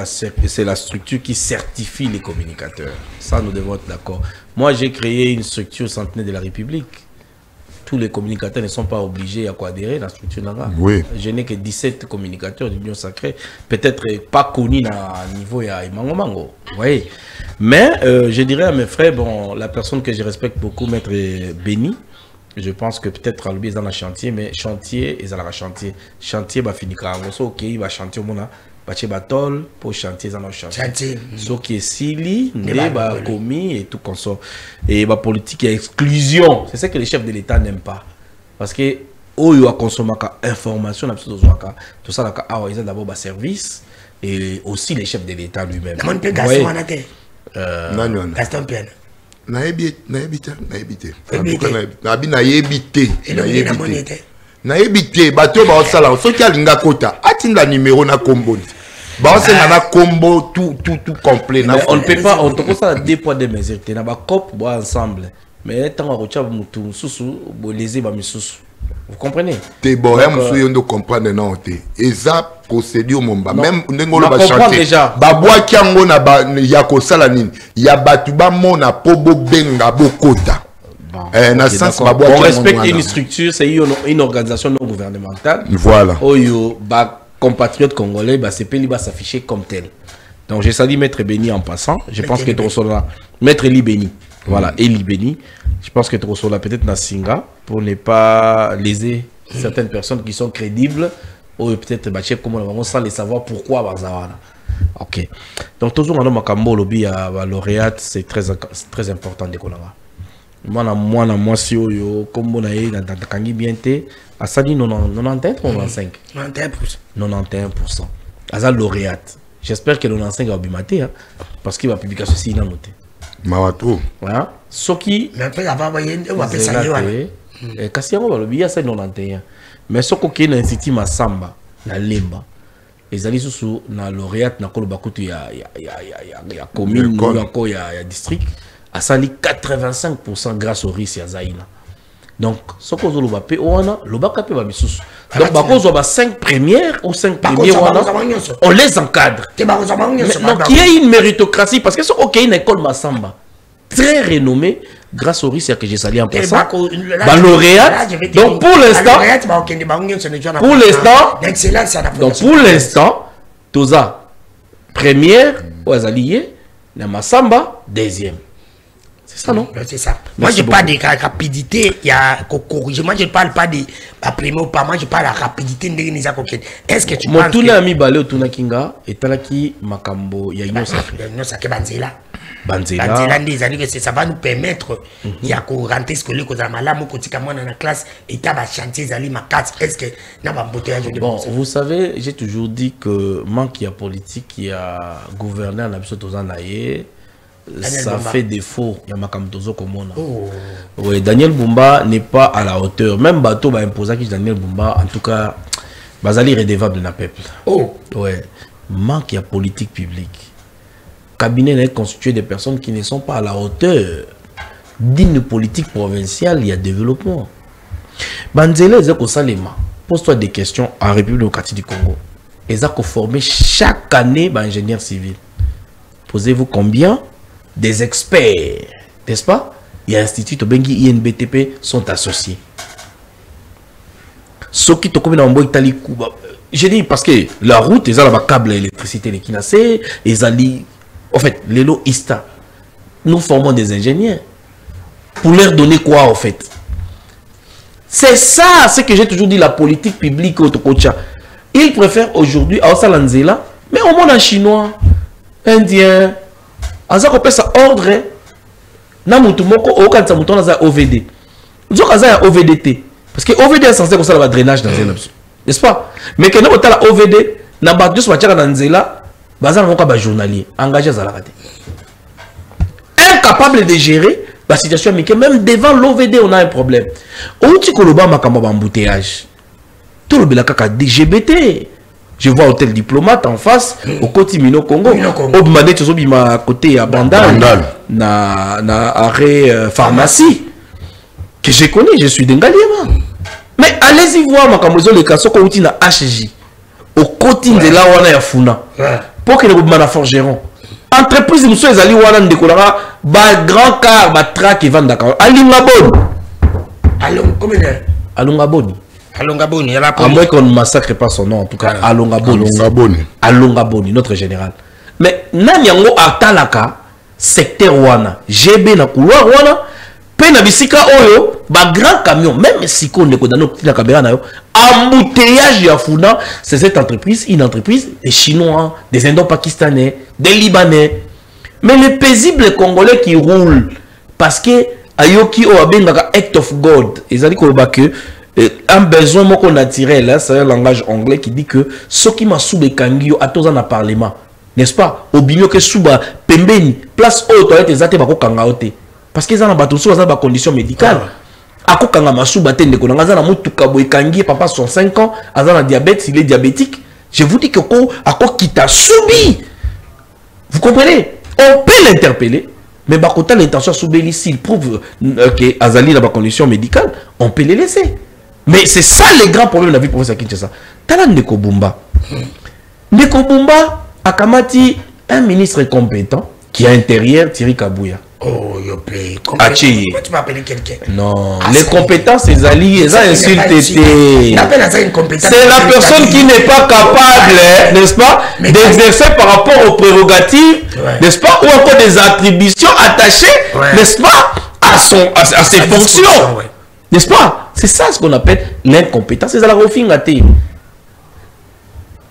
la structure qui certifie les communicateurs. Ça, nous devons être d'accord. Moi, j'ai créé une structure centenaire de la République. Tous les communicateurs ne sont pas obligés à adhérer à la structure là. Oui. Je n'ai que 17 communicateurs d'Union Sacrée, peut-être pas connus à niveau de Mango. Oui. Mais je dirais à mes frères, bon, la personne que je respecte beaucoup, Maître Béni, je pense que peut-être à lui dans le chantier, mais chantier, ils ont chantier. Chantier, va finir quand ok, il va chanter au monde. Baché batol pour chantier dans le chantier. Ce qui est sili, débat commis et tout comme ça. Et la politique est exclusion. C'est ce que les chefs de l'État n'aiment pas. Parce que où il a consommé information tout ça ils ont d'abord un service et aussi les chefs de l'État lui-même. Gaston Piana. Naebite bato ba osala soki alinga kota atinda numéro na kombo ba osala na kombo tout complet na on ne peut pas on te pose ça 2 poids 2 mesures na ba cop bois ensemble mais tant ko tcha mutu susu bo lezi ba misusu vous comprenez te bon musu yondo comprendre non te eza procédure momba même ndengolo ba chanter ba bois kiango na ba ya ko sala nini ya batu ba mona po bo benga bo kota. On respecte une structure, c'est une organisation non gouvernementale. Voilà. Où les compatriotes congolais va s'afficher comme tel. Donc je salue Maître Béni en passant. Je pense que tu reçois Maître Eli Béni. Voilà, Eli Béni. Je pense que tu reçois peut-être Nasinga pour ne pas léser certaines personnes qui sont crédibles ou peut-être sans les savoir pourquoi Bazawana. Ok. Donc toujours un homme à Kambo lobby à lauréate, c'est très important de Konara. Moi si yo comme on a eu dans kangi bien té à ça dit 91 95 91% à lauréate. J'espère que le 95 va bimaté hein, parce qu'il va publier ceci dans noté mawato voilà ce qui mais après avant on va penser ça et Kassiango va le billet c'est 91 mais ce qui est dans institut Masamba na Lemba les alliés sous na lauréate na kolo bakutu ya commune ou ya district a sali 85% grâce au risque ya Zaïna. Donc, ce qu'on a fait, donc, on a 5 premières ou 5 premières, on les encadre. Donc, il y a une méritocratie parce que ce qu'on a une école Massamba très renommée grâce au risque que j'ai sali en passant. Lauréat. Donc, pour l'instant, Toza, première, aux alliés, la Massamba, deuxième. C'est ça, non? C'est ça. Moi, je parle de rapidité, il y a corriger. Moi, je ne parle pas de primo ou pas. Moi, je parle de la rapidité de l'organisation. Est-ce que tu penses que... Mon ami Balé Otuna Kinga et Talaki Makambo, il y a une autre. Banzela, ça va nous permettre il y a qu'on rentrer scolaire qu'on a malade ou qu'on dans la classe et tu as chantier zali ma classe. Est-ce que n'a pas bon, vous savez, j'ai toujours dit que manque il y a politique, il y a gouverneur na biso tozanaye. Ça fait défaut. Il y a Makamtozo Komona. Oui, Daniel Bumba n'est pas à la hauteur. Même Bateau va imposer que Daniel Bumba, en tout cas, Bazali redevable dans le peuple. Oh. Ouais. Manque il y a politique publique. cabinet est constitué de personnes qui ne sont pas à la hauteur d'une politique provinciale et à développement. Banzele Ezeko Salema, pose-toi des questions en République démocratique du Congo. Ezeko formé chaque année ingénieur civil. Posez-vous combien des experts, n'est-ce pas? Et Institut Obengi INBTP sont associés. Ce qui te comme dans le Italie, je dis parce que la route, ils ont la câble électricité, les kinacé, ils ont en fait, les lots ISTA. Nous formons des ingénieurs. Pour leur donner quoi, en fait? C'est ça, ce que j'ai toujours dit, la politique publique au Tokocha. Ils préfèrent aujourd'hui, à Osalanzela, mais au monde en chinois, indien, à ça qu'on appelle ça ordre, na mutumoko, au cas où on a OVD. Nous avons OVDT. Parce que OVD est censé faire le drainage dans un option. N'est-ce pas? Mais quand on a la OVD, na battu sur la Nzela, bazar vont pas journalier, engagé à la raté. Incapable de gérer la situation, mais que même devant l'OVD, on a un problème. Où tu colobas ma camaba embouteillage? Tout le belakaka DGBT. Je vois hôtel diplomate en face, au côté Mino Congo. Au Bmane, tu as ma côté à Bandal, na arrêt pharmacie. Que je connais, je suis d'Engaliema. Mais allez-y voir ma camozo le cas, qu'on utilise na HJ. Au côté de là où on a Funa. Pour que les Bmane forgeron. Entreprise, nous sommes allés où on a décollera, grand car, track et vend d'accord. Alungaboni. Alungaboni. Alongaboni, à moins qu'on ne massacre pas son nom, en tout cas, Alongaboni, notre général. Mais, Nanyango Atalaka, secteur Wana, GB na couloir Wana, Pena Bisika Oyo, ba grand camion, même si on est condamné au caméra, embouteillage ya Funa, c'est cette entreprise, une entreprise des Chinois, des Indo-Pakistanais, des Libanais. Mais les paisibles Congolais qui roulent, parce que Ayoki Oabengaka Act of God, ils ont dit que un besoin naturel, c'est un langage anglais qui dit que ce qui m'a soube kangio à tous en parlement, n'est-ce pas? Au bigno que souba pembeni place haute toilette ezate bako kangaote parce qu'ils ont un bateau sur des conditions médicales. Ako kanga masuba tende ko ngaza na mutuka boy kangi papa 65 ans, azana diabète, il est diabétique. Je vous dis que ako kita subi. Vous comprenez? On peut l'interpeller. Mais bakota l'intention soubeli s'il prouve que azali dans des conditions médicales, on peut les laisser. Mais c'est ça le grand problème de la vie professeur Kinshasa. Tala Ndeko Bumba. Ndeko Bumba a kamati un ministre compétent qui a intérieur Thierry Kabouya. Oh, yopé. Pourquoi tu m'as appelé quelqu'un? Non, les compétences, ces alliés, ils ont insulté. C'est la personne qui n'est pas capable, n'est-ce pas, d'exercer par rapport aux prérogatives, n'est-ce pas, ou encore des attributions attachées, n'est-ce pas, à ses fonctions. N'est-ce pas? C'est ça ce qu'on appelle l'incompétence. C'est la refingate.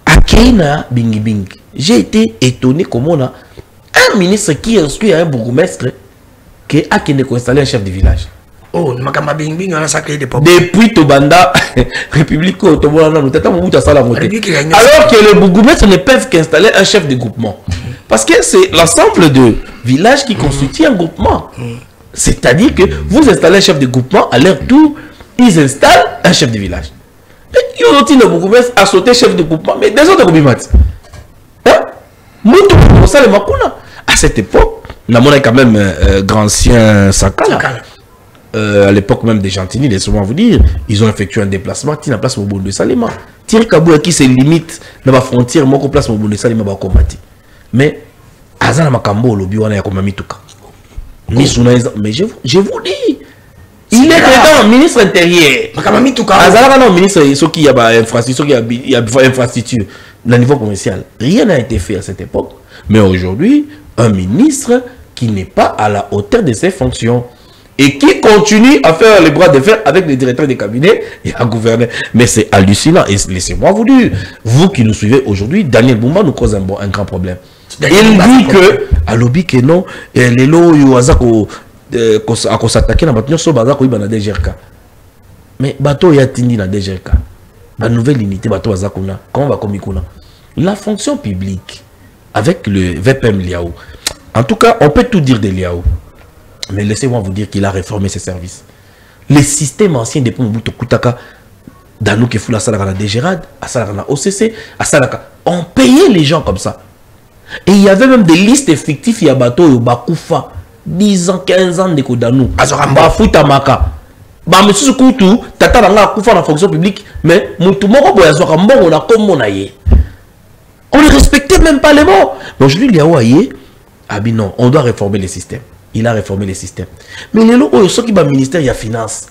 À Keina Bingi Bingi, j'ai été étonné comme on a un ministre qui instruit à un bourgmestre qui a installé un chef de village. Oh, Makama Bingi Bingi, on a créé des problèmes. Depuis Tobanda, République alors que les bourgmestres ne peuvent qu'installer un chef de groupement. Parce que c'est l'ensemble de villages qui constituent un groupement. C'est-à-dire que vous installez un chef de groupement, à leur tour, ils installent un chef de village. Mais ils ont dit à sauter chef de groupement, mais des autres groupements. À cette époque, on a quand même grand ancien Sakala. À l'époque même des Gentini, laissez-moi vous dire, ils ont effectué un déplacement qui n'a place au Bondo de Salima. Thierry Kabouya qui se limite dans la frontière, moi, place au Bondo de Salima, va combattre. Mais, Azana Makambo, le Biwana, Yakomamituka. Mais je vous dis, il est dedans, ministre intérieur. Azana, non, ministre, ce qui y a infrastructure, il y a infrastructure, le niveau commercial. Rien n'a été fait à cette époque. Mais aujourd'hui, un ministre qui n'est pas à la hauteur de ses fonctions et qui continue à faire les bras de fer avec les directeurs des cabinets et à gouverner. Mais c'est hallucinant. Et laissez-moi vous dire, vous qui nous suivez aujourd'hui, Daniel Bumba nous cause un grand problème. Il dit que, à l'objet que non, les lots, ils ont s'attaquer à la bâtiment, ils ont dans la DGRK. Mais bateau y a tindi dans la DGRK. La nouvelle unité, bateau Azakuna, comment va comme la fonction publique, avec le VPM Liao. En tout cas, on peut tout dire de Liao. Mais laissez-moi vous dire qu'il a réformé ses services. Les systèmes anciens de Pombuto Kutaka, dans nous qui fout la salle à la DGRAD, à la OCC, à Salaka, on payait les gens comme ça. Et il y avait même des listes effectives, il y a bateau, Bakoufa, 10 ans, 15 ans de Kodanou. Bafuta Maka. Monsieur Koutou, Tata Nanga Koufa dans la fonction publique, mais Moutoumoko Boyazoka Mbon, on a comme on a yé. On ne respectait même pas les mots. Donc je lui dis, ah bien non, on doit réformer les systèmes. Il a réformé les systèmes. Mais les lots, ceux qui va ministère, il y a finance.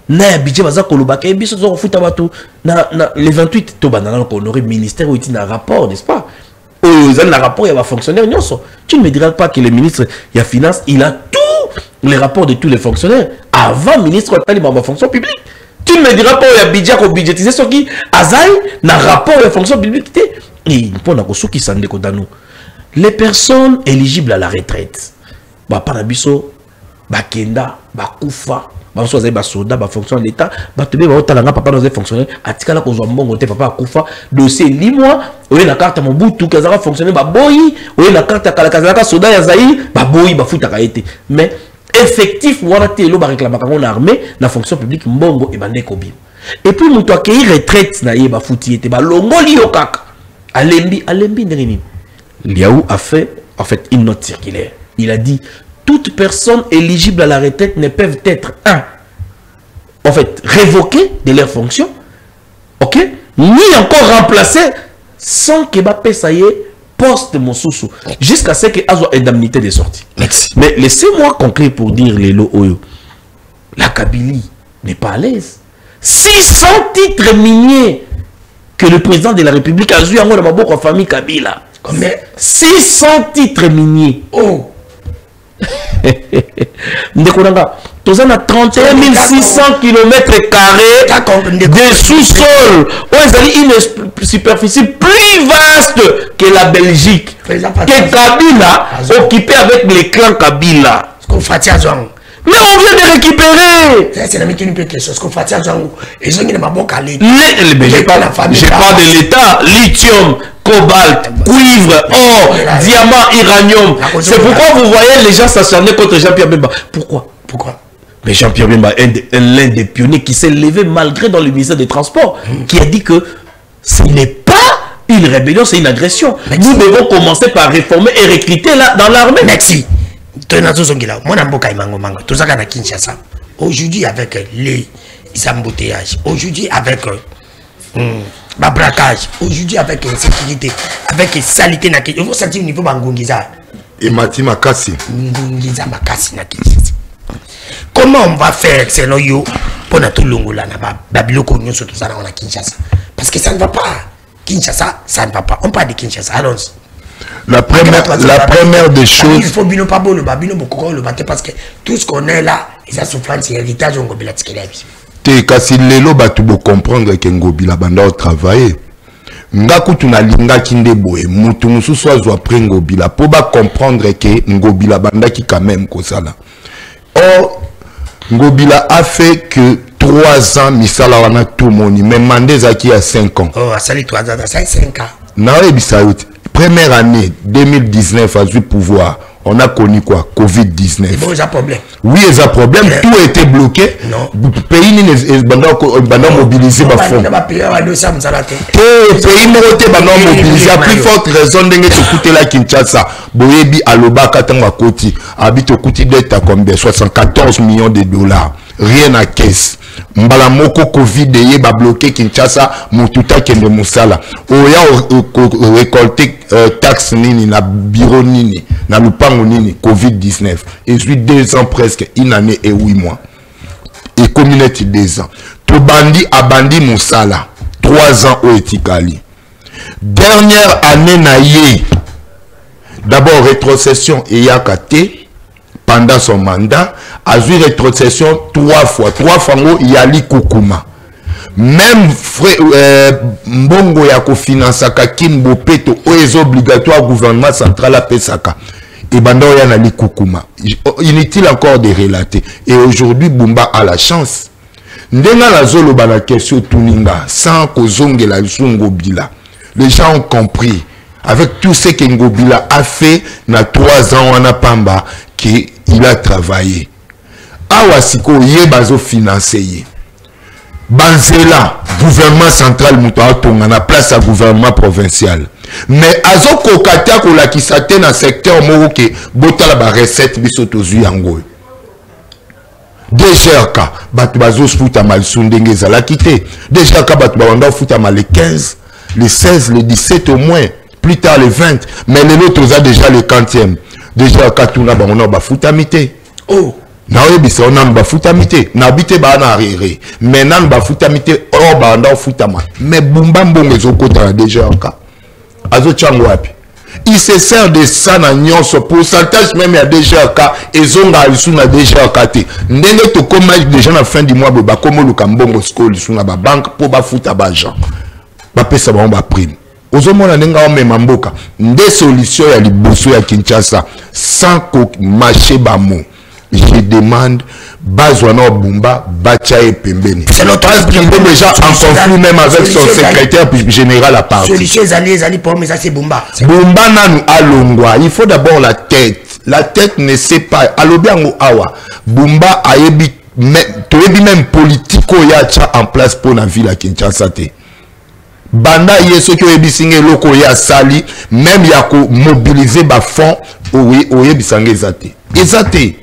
Na budget baza kolobaka et biso zo futa bato na les 28 to banana ko honorer ministère où il a un rapport, n'est-ce pas? Ils ont un rapport, il y a un fonctionnaire. Tu ne me diras pas que le ministre il y a finance, il a tous les rapports de tous les fonctionnaires. Avant ministre il y a fonction publique. Tu ne me diras pas qu'il y a budget qu'on budgétisé ce qui azaï na rapport de fonction publique. Et pour ceux qui s'en décodent les personnes éligibles à la retraite. Bah panabiso, bah kenda, bah koufa. Bah soit bah soda, bah fonction de l'État, bah te bah talanga papa dans les fonctionnaires. Atikala ko zombo ngote papa koufa dossier limois. Oye la carte Mobutu kazara fonctionnaire bah boyi. Oye la carte kazara soda ya zaï bah boyi bah futa kaete. Mais effectif wana te lo ba réclama quand on armée la fonction publique mbongo et bah nekobi. Et puis muto accueillir retraite na ye bah futi ete bah longoli yo kaka. Alembi ndenini. Liaou a fait en fait une note circulaire. Il a dit toute personne éligible à la retraite ne peuvent être en fait révoquées de leurs fonctions, ok, ni encore remplacées sans que Mbappé ça y est poste mon sous jusqu'à ce que azo indemnité de sortie. Merci. Mais laissez-moi conclure pour dire les lots oyo. La Kabylie n'est pas à l'aise. 600 titres miniers que le président de la République a eu en maboko en famille Kabila. Mais 600 titres miniers. Oh. Ndekonanga, tous on a 31 600 km² de sous-sol. On une superficie plus vaste que la Belgique. Que Kabila occupé avec les clans Kabila. Mais on vient de récupérer. C'est la mécanique quelque chose qu'on fait à Django. Et je n'ai pas bon calé. Je parle de l'État, lithium, cobalt, cuivre, or, diamant, uranium. C'est pourquoi vous voyez les gens s'acharner contre Jean-Pierre Bemba. Pourquoi? Mais Jean-Pierre Bemba est l'un des pionniers qui s'est levé malgré dans le ministère des Transports, qui a dit que ce n'est pas une rébellion, c'est une agression. Nous devons commencer par réformer et recruter là dans l'armée. Merci. Aujourd'hui avec les embouteillages, aujourd'hui avec le braquage, aujourd'hui avec l'insécurité, avec la saleté, il faut sentir au niveau de Ngungiza. Et Mati Makasi. Ngungiza Makasi. Comment on va faire selon yo pour tout le monde là, Babiloko, nous sommes tous à Kinshasa? Parce que ça ne va pas. Kinshasa, ça ne va pas. On parle de Kinshasa, allons-y. La première des choses. Il faut bino pas bon le babino beaucoup le bateau parce que tout ce qu'on est là, ils ont souffrance et héritage on gobila tskela. Te kasi lelo batu bo comprendre que ngobila banda travailler. Ngaku tunalinga kinde boye mutu mususu azwa après ngobila po ba comprendre que ngobila banda qui quand même kosala. Or ngobila a fait que 3 ans misala wana tout moni même mandeza qui a 5 ans. Oh, ça les 3 ans, ça 5 ans. Na ebisa yote. Première année 2019 à du pouvoir, on a connu quoi? Covid-19. Il y a problème. Oui, il y a problème. Tout a été bloqué. Non. Le pays n'est mobilisé. Le pays n'est mobilisé. À plus forte raison de écouter la Kinshasa. Boyebi Aloba Katanga Koti. Habite au Koti d'être à combien? 74 millions de $. Rien à caisse. Mbala moko Covid eye ba bloqué Kinshasa mututa kende musala. Oya récolter taxe nini na bureau nini na lupango nini Covid-19. Et puis 2 ans presque, une année et 8 mois. Et communauté 2 ans. To bandi abandi musala. 3 ans au etikali. Dernière année na ye. D'abord rétrocession et yakate. Pendant son mandat, a eu rétrocession 3 fois. 3 fois, il y a li Koukouma. Même Mbongo ya kofinansa Kimbo Peto, est obligatoire gouvernement central à Pesaka. Et Bando ya na li Koukouma. Inutile encore de relater. Et aujourd'hui, Bumba a la chance. Ndenga la zolo bala question tuninga, sans kozonge la Ngobila. Les gens ont compris. Avec tout ce que Ngobila a fait, na 3 ans, on a pamba, qu'il a travaillé. Awasiko ye bazo financé. Banzela, gouvernement central Moutoua Tonga na place à gouvernement provincial. mais azo kokata ko la kisate na secteur moko ke botala ba recette biso tozu yango DGRK batu bazo futa mal sundenge za quitté DGRK batu ba wanda futa mal le 15 le 16 le 17 au moins plus tard le 20 mais les autres ont déjà le 40e DGRK tuna ba on ba futa mité oh na oyebisa on a ba futa mité na bité ba na rire mais nan ba futa mité oh ba wanda futa mal mais bumba mbongo zo kota DGRK azo chango wapi il se sert de ça na nyonso pourcentage même ya DGRK ezonga alisu na DGRK te ndenge to koma déjà na fin du mois ba komo luka mbongo sko lisu na ba banque pour ba futa ba gens ba pesa ba on ba prime ozomona nenga o mema mboka nde solution ya liboso ya Kinshasa sans ko marché ba mo je demande Bazwana Bumba Bachae Pembeni. C'est notre déjà en conflit même avec son secrétaire général à part. Solution allez pour mais ça c'est Bumba. Bumba nanu alongwa. Il faut d'abord la tête. La tête ne sait pas. Alobiango awa. Bumba ayebi même politico yacha en place pour la ville à Kinshasa te. Banda yeso ki oyebi singe loko ya sali même yako mobiliser ba fonds oyebi sange zate. Ezate.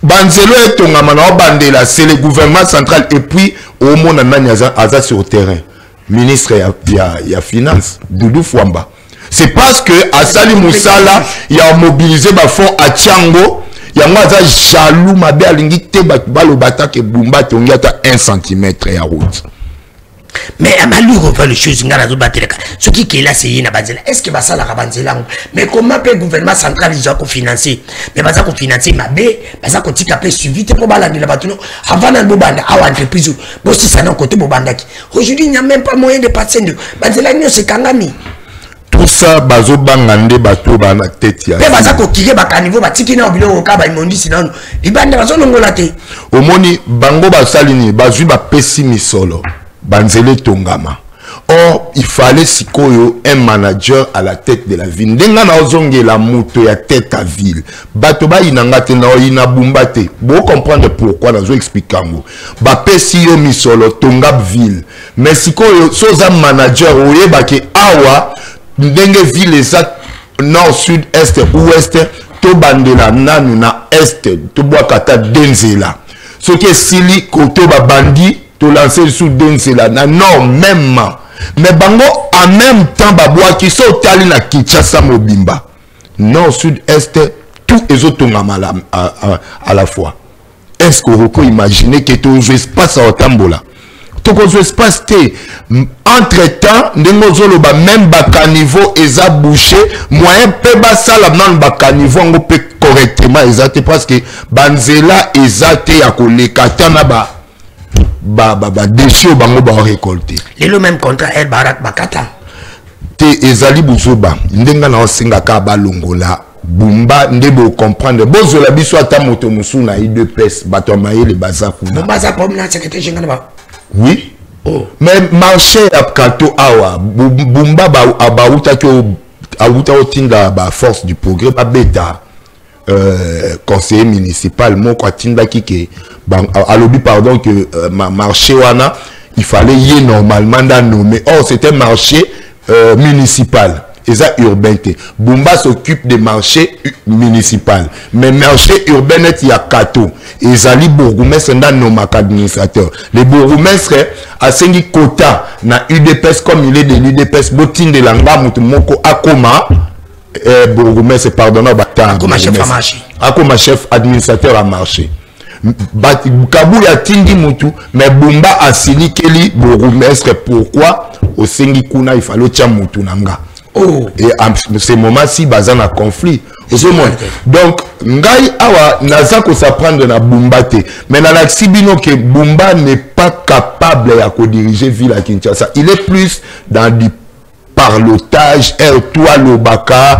Banzelo et Tongamana Bandela, c'est le gouvernement central et puis au monde Aza sur le terrain. Ministre ya finance, Doudou Fouamba. C'est parce que à Sali Moussala, il a mobilisé ba fonds à Tchango, il y a moi jaloux ma belle lingite balo bata que Bumba Tongiata 1 cm à route. Mais à Malou revoit les choses ngana zo bateleka. Ce qui est là c'est na banzela. Est-ce que basala ka banzela? Mais comment peut le gouvernement central déjà ko financer? Mais baza ko financer mabe, baza ko tika pe suivi te pour balandi la batuno avant na bobanda a entreprise. Bo si ça na côté bobanda ki. Aujourd'hui il n'y a même pas moyen de passer de banzela nyo se kangami. Tout ça bazo bangande bato ba na tête ya. Mais baza ko kige ba kanivo ba tiki na obilo ka ba imondi sinon. Libanda bazo longola te. Omoni bango ba salini bazui ba pesi solo. Banzele Tongama. Or, il fallait sikoyo un manager à la tête de la ville. Ndenga na ozonge la moto ya tête à ville. Batoba inangate na ina bumbate. Bo comprendre pourquoi nazo expliquango. Ba pesi yo misolo Tongab ville. Mais sikoyo soza manager oyeba ke awa ndenge ville eza nord sud est ouest to bandela nanu na est to boakata denzela. Ce qui est sili koto ba bandi to lancer sous Denzela na non même mais bango en même temps babwa qui sont tali na Kinshasa mobimba nord sud est tout les autres à la fois. Est-ce que vous pouvez imaginer que tout espace à Otambola tout espace té entre temps ndengozolo ba même baka niveau eza bouché moyen pe ba sala nan baka niveau ngo pe correctement exact parce que banzela ezate ya koleka tana ba déchets bango ba récolter le même contrat el barak bakata te ezali buzoba ndenga na osinga ka balongola Bumba ndebo comprendre bozo la biso ata moto musuna i2 pes bato mayele bazaku baza comme na secrétaire général ba oui oh mais marché à Kato awa Bumba ba abauta ko auta otinda ba force du progrès ba beta conseiller municipal moko atinda kike alobi pardon que marché wana il fallait y normalement dans nommer. Or c'était marché municipal et ça urbain. Bumba s'occupe des marchés municipaux mais marché urbain il y a Kato et Zali bourgmestre dans nos administrateurs. Les bourgmestres a sengi quota na UDPS comme il est de l'UDPS botin de langa mutumoko akoma bourgmestre pardonnant bata akoma chef administrateur à marché. Kabou ya tindi mutu mais Bumba asili keli bourgmestre pourquoi au sengi kuna il fallait tia mutu nanga. Oh. Et à ce moment-ci bazana conflit donc ngai awa naza ko s'apprendre na Bumba te mais na l'axibino que Bumba n'est pas capable à diriger ville à Kinshasa. Il est plus dans du parlotage toi le baka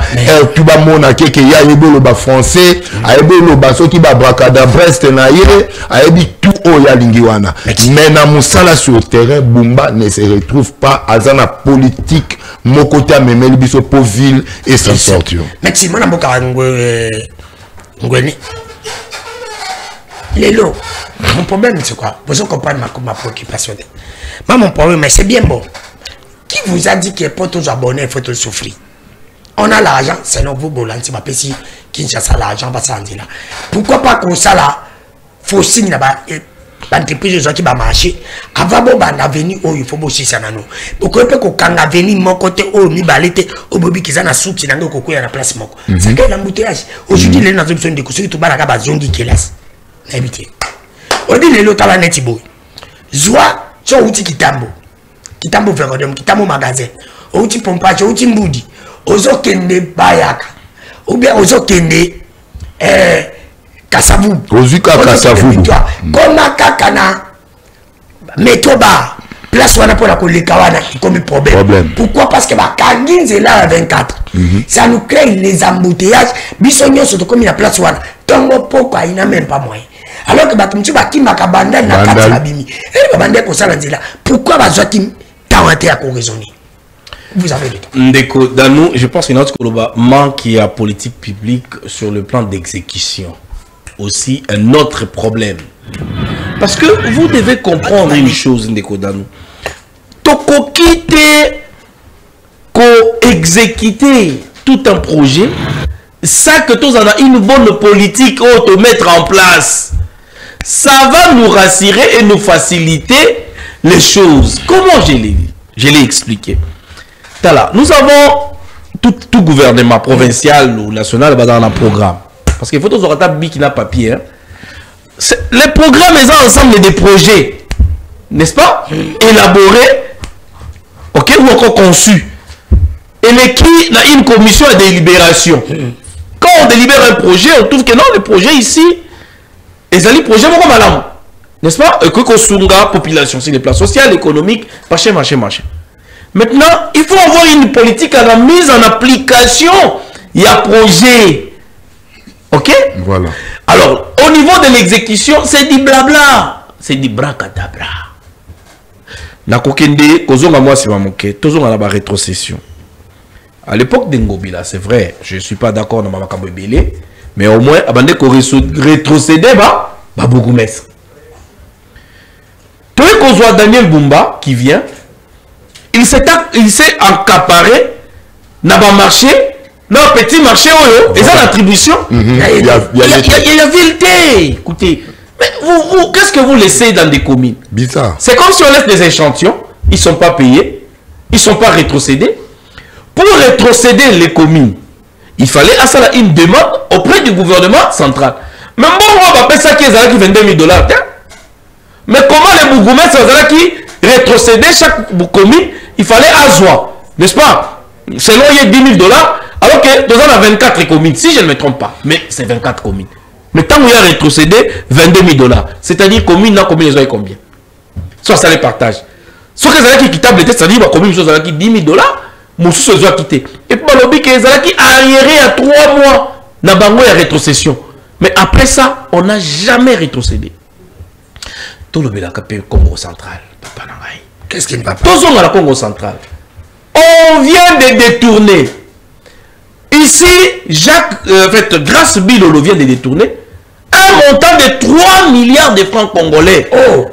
tu ba mona ke ya yebo le ba français ayebo le ba so ki ba brakada brest na ye ayebi tout o ya lingiwana mais na musala sur terrain Bumba ne se retrouve pas azana politique mokota memeli biso pour ville et sans sortir. Merci mona boka ngweni lelo mon problème c'est quoi vous comprenez ma préoccupation mon problème mais c'est bien bon Qui vous a dit que pour tous abonnés, il faut tous souffrir? On a l'argent, c'est non vous bolanti, ma pessi, Kinshasa l'argent va s'en là. Pourquoi pas qu'on ça là, faut signer là-bas, l'entreprise qui va marcher. Avant bon bah l'avenir oh il faut bosser ça nano. Pourquoi pas qu'on quand l'avenir mon côté oh mi balete oh bobi qui zana souki nango koko ya na place moko. C'est que l'embouteillage. Aujourd'hui les gens ont besoin de coucher tout bas la kaba zongi kelas. N'habitez. On dit les lots à la netibo. Joie, tu as outil kitambo. Kitambo Vérodem, kitambo magasin. Outil pompage, outil mboudi. Ozo kende bayaka. Ou bien ozo kende Kassavou. Ozuka Kassavou. Koma kakana. Metoba. Place wana pour la kolekawana comme problème. Pourquoi? Parce que bah kanginze là à 24. Ça nous crée les embouteillages. Bisogno surtout comme la place wana. Tongo pourquoi il n'a même pas moyen. Alors que batumti ba kimba kabanda na kati la bimi. Et babande ko sala nzela. Pourquoi bazwa kim tawanté à raisonner? Vous avez le temps. Ndeko Danou, je pense que notre Koloba manque à politique publique sur le plan d'exécution. Aussi un autre problème. Parce que vous devez comprendre une chose, Ndeko Danou. Toko quitter, co-exécuter tout un projet, ça que tous en a une bonne politique te mettre en place. Ça va nous rassurer et nous faciliter les choses. Comment je l'ai expliqué. Là, nous avons tout gouvernement provincial ou national dans un programme. Parce qu'il faut tous avoir un bic qui n'a papier. Hein. Les programmes, ils ont ensemble des projets, n'est-ce pas? Élaborés, ok, ou encore conçus. Et les qui a une commission de délibération. Quand on délibère un projet, on trouve que non, le projet ici, ils ont les projets madame, n'est-ce pas? Et que Kosunga, population, c'est les plans sociaux, économiques, machin. Maintenant, il faut avoir une politique à la mise en application. Il y a projet. Ok? Voilà. Alors, au niveau de l'exécution, c'est du blabla. C'est du bracadabra. Nakokende, kozonga moi c'est mamoké, tozonga la rétrocession. À l'époque d'Ngobila, c'est vrai, je ne suis pas d'accord dans ma Belé, mais au moins, abandé qu'on rétrocédé, beaucoup messe. Toi, qu'on voit Daniel Bumba qui vient, il s'est accaparé dans le marché, dans le petit marché, et ça l'attribution. Il y a vérité. Écoutez, mais vous qu'est-ce que vous laissez dans des communes? Bizarre. C'est comme si on laisse des échantillons, ils ne sont pas payés, ils ne sont pas rétrocédés. Pour rétrocéder les communes, il fallait une demande auprès du gouvernement central. Mais moi, on va payer ça qui est $22 000. Mais comment les bourgmestres qui rétrocéder chaque commune, il fallait asseoir, n'est-ce pas? Selon il y a $10 000, alors que dans on a 24 communes, si je ne me trompe pas, mais c'est 24 communes. Mais tant qu'il y a rétrocédé $22 000, c'est-à-dire commune, non, commune, ils ont combien? Soit ça les partage. Soit que les qui quittent, c'est-à-dire la commune, ils ont $10 000, mon sous doit quitter. Et puis le but que les qui arriéré à 3 mois, n'a pas de rétrocession. Mais après ça, on n'a jamais rétrocédé. Tout le Congo central. Qu'est-ce qui ne va pas? Tous à la Congo central. On vient de détourner. Ici, Grâce Bilolo vient de détourner un montant de 3 milliards de francs congolais. Oh,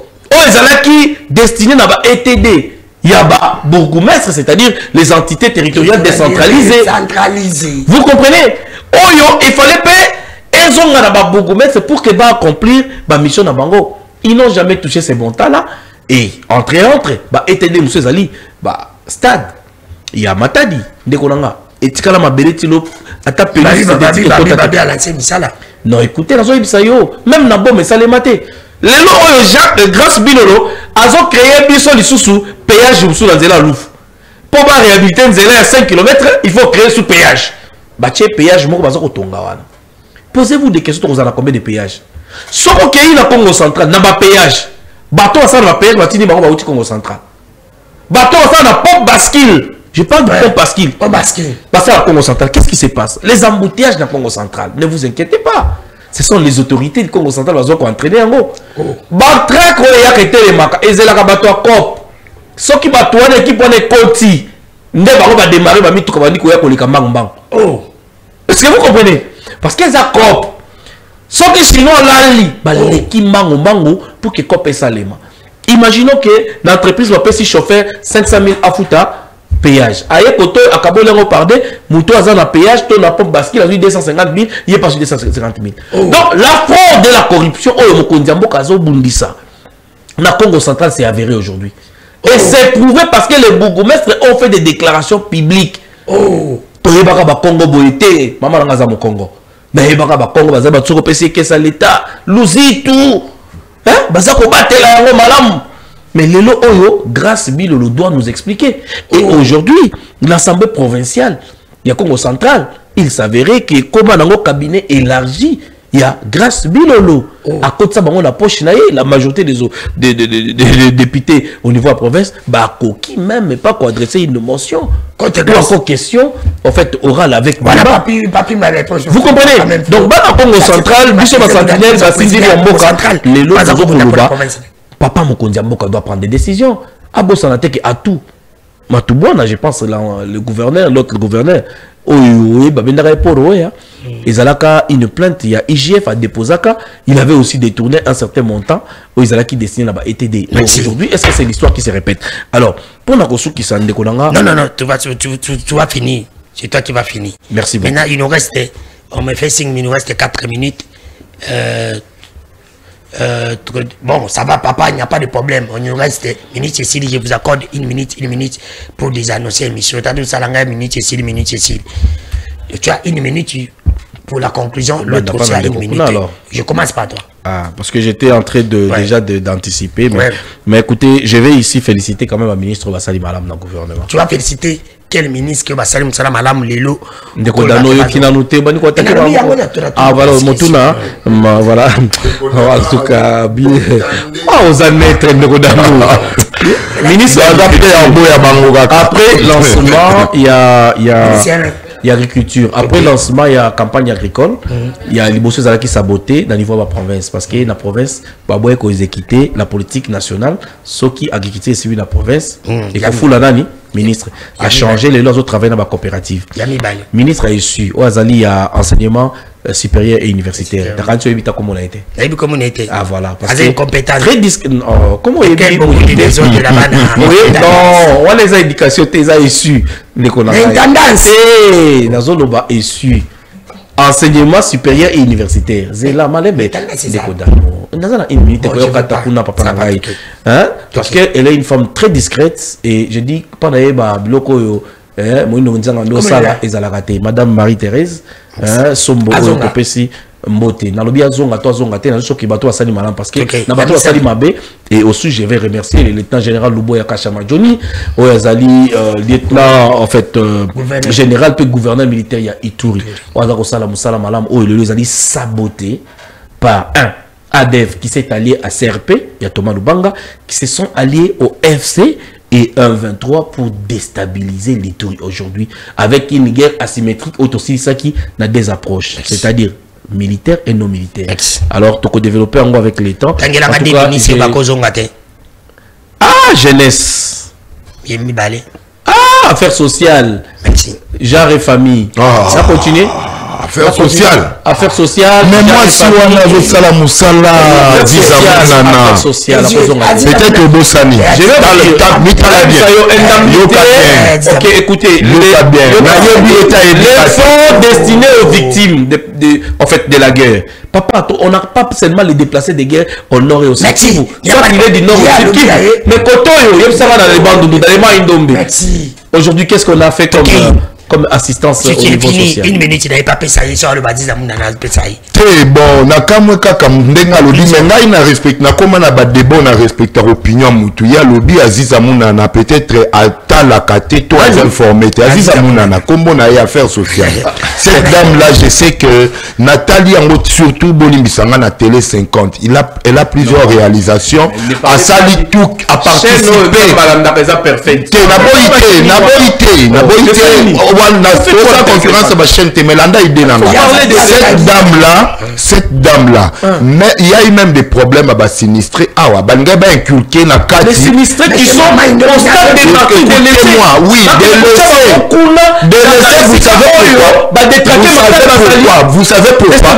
qui destiné à ETD. Il y a bourgmestre, c'est-à-dire les entités territoriales décentralisées. Vous comprenez? Il fallait payer. Ils ont un bourgmestre pour qu'ils accomplir la mission à Bango. Ils n'ont jamais touché ces montants-là. Et entre, ETD, M. Zali, stade, il y a Matadi, Ndekonanga, et Tikala Maberetilo, Atapé, non, écoutez, même Nabo, mais ça les maté. Les lots, Jacques, grâce Bilolo, ils ont créé Bissol sous péage sous la Zela Louf. Pour réhabiliter une Zela à 5 km, il faut créer sous péage. Péage, posez-vous des questions, vous avez combien de péages? Si vous avez un Congo central, n'a pas péage. Bateau à ça, n'a pas péage, bateau à Congo central. Bateau à ça, n'a pas bascule. Je parle de pompe bascule. Pas bascule. Parce à Congo central, qu'est-ce qui se passe? Les embouteillages dans Congo central, ne vous inquiétez pas. Ce sont les autorités du Congo central qui ont entraîné en haut. Batrac, il y a été les marques. Et c'est là que bateau à COP. Ceux qui battent qui prennent les côtés, ne vont pas démarrer, mais tout comme dit qu'il y a les camans. Oh. Est-ce que vous comprenez? Parce qu'ils ont COP. Ceux qui sinon l'ali, qui mango pour que COP ait ça. Imaginons que l'entreprise va payer si chauffeur 500 000 à Fouta péage. Aïe, koto, akabo lengo pardé, mouto azan na péage, ton na pompe bascule, a 250 000, il est pas sur 250 000. Donc, la fraude de la corruption, oh, le Mokondiambo Kazo Bundisa, na Congo central, c'est avéré aujourd'hui. Et c'est prouvé parce que les bourgmestres ont fait des déclarations publiques. Oh, Toyebaka ba Congo boité, maman langaza mo Congo. Mais Yebaka ba Congo, baza ba tsoko pesi kesa l'État, lousi tout. Hein? Baza ko batela yango malam. Mais Lelo Oyo, grâce Bilolo doit nous expliquer. Et aujourd'hui, l'Assemblée provinciale, il y a Congo central, il s'avérait que comme dans le cabinet élargi, il y a grâce Bilolo. À côté de ça, on a poche la majorité des députés au niveau de la province, bah qui même mais pas quoi adresser une motion. Quand il y a encore question, en fait, oral avec voilà, papi m'a répondu. Vous comprenez? Donc, bah, Congo central, Bishop Sentinelle, va saisir en Boka, les lots Papa Mokondiamboka doit prendre des décisions. Abo Sanateke a tout. Matoubouna, je pense, le gouverneur, l'autre gouverneur, Izalaka une plainte, il y a IGF à Déposaka, il avait aussi détourné un certain montant, où Izalaki destiné là-bas ETD. Aujourd'hui, est-ce que c'est l'histoire qui se répète? Alors, pour Nakosu qui s'en déconnanga. Non, tu vas finir. C'est toi qui vas finir. Merci beaucoup. Maintenant, il nous reste, on me fait signe, il nous reste 4 minutes. Bon, ça va, papa, il n'y a pas de problème. On nous reste minute Cécile, je vous accorde une minute pour désannoncer l'émission. Tu as dit ça, minute Cécile. Tu as une minute pour la conclusion, l'autre aussi a une minute. Alors. Je commence par toi. Ah, parce que j'étais en train déjà d'anticiper. Mais écoutez, je vais ici féliciter quand même le ministre Bassali Malam dans le gouvernement. Tu vas féliciter quel ministre que Bassali Malam Lelo? Ah voilà, Motuna. Voilà. En tout cas, aux années ministre après lancement, il y a agriculture. Après lancement, il y a campagne agricole. Il y a les bosses qui saboté dans le niveau de la province. Parce que la province, la politique nationale, ce qui agriculture est la province, et qu'on fout la nani, ministre, a changé les autres travaillent dans la coopérative. Ministre a issu, au Azali, il y a enseignement supérieur et universitaire. Comment on a été? Comment on a été? Ah voilà. Parce que compétence. Très disque. Comment on a été? Non, on les a éducation, tu as issu. L'intendance. Nazoloba issu. Enseignement supérieur et universitaire. C'est là, malébé. Parce qu'elle est une femme très discrète et je dis, pendant bloco. Madame Marie-Thérèse Sombo Kopesi Mbote nalobi azonga to azonga te na soki bato asali malam parce que na bato asali mabe et aussi je vais remercier le lieutenant général Luboya Kachama Johnny Oyazali lieutenant en fait général puis gouverneur militaire ya Ituri oza ko sala musala malam o le azali saboté par un ADEF qui s'est allié à CRP ya Thomas Lubanga qui se sont alliés au FC et un 23 pour déstabiliser l'Ituri aujourd'hui avec une guerre asymétrique aussi ça qui n'a des approches, c'est-à-dire militaire et non militaire. Alors tu peux développer en avec les temps. Jeunesse. Affaires sociales. Genre et famille. Ça continue. Affaires sociales. Affaires sociales. Mais moi, si on a vu ça, la moussala, peut-être au Bossani. Je vais dans le cap, ok, écoutez, les fonds destinés aux victimes en fait, de la guerre. Papa, on n'a pas seulement les déplacés des guerres au nord et au sud. Soit il est du nord au sud. Mais Koto, ça va dans les bandes, dans les mains indombées. Aujourd'hui, qu'est-ce qu'on a fait comme assistance au niveau social? Une minute, il n'avait pas payé sur le baptême de très bon, na kamwe kaka mdenga lobby mais ngai na respect na koma na ba débat na respecter opinion mutu ya lobby Aziza Mouna na peut-être ata la kate toi informé Aziza Mouna na kombo na affaires sociales. Cette dame là je sais que Nathalie Angot surtout Bolimbisanga na télé 50 elle a plusieurs réalisations à sali tout à participer na boité na concurrence ba chaîne Temelanda idée na cette dame là cette dame-là. Mais il y a eu même des problèmes à bas sinistrés. Ah ouais, ben gars inculqué na carte. Les sinistrés qui sont au stade des parties de laisser. Oui, de laisser. Vous savez pourquoi?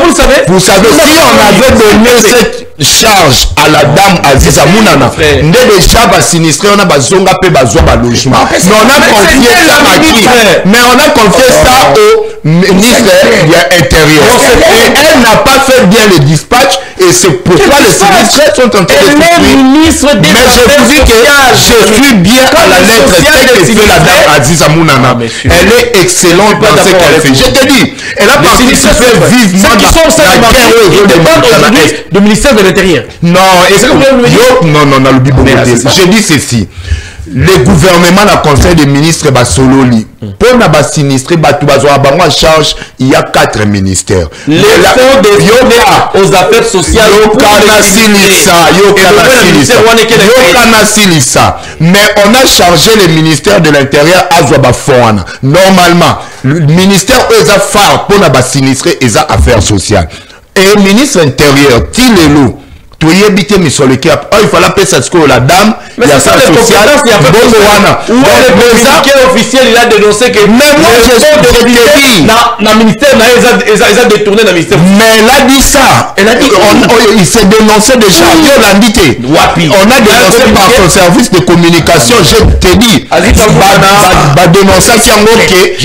Vous savez si on avait donné cette charge à la dame Aziza Mounana, déjà bas sinistré, on a bazonga pe bazwa ba logement. Mais on a confié ça à qui? Mais on a confié ça au ministre de l'Intérieur. Et elle n'a pas fait bien le dispatch et c'est pourquoi les sinistrés sont en train de souffrir. Mais je vous dis que je suis bien à la lettre ce que fait la dame Aziza Mounana. Elle est excellente dans ce qu'elle fait. Je te dis, elle a participé vivement dans la guerre du ministère de l'Intérieur. Non, je dis ceci. Le gouvernement, le conseil des ministres, Sololi, pour la sinistre, en charge, il y a 4 ministères. Les fonds destinés aux affaires sociales. Mais on a chargé le ministère de l'Intérieur à Zouabafouana. Normalement, le ministère aux affaires pour la sinistre et les affaires sociales. Et le ministre intérieur, Tilelo, tu y habité mais sur le cap. Oh, il fallait appeler ça ce que la dame. Mais c'est ça les compétences, il y a pas de où est le communiqué officiel, il a dénoncé que mais moi je dis dans le ministère, ils ont détourné le ministère. Mais elle a dit ça. Elle a dit il s'est dénoncé déjà. On a dénoncé par son service de communication. Je te dis, la dénonciation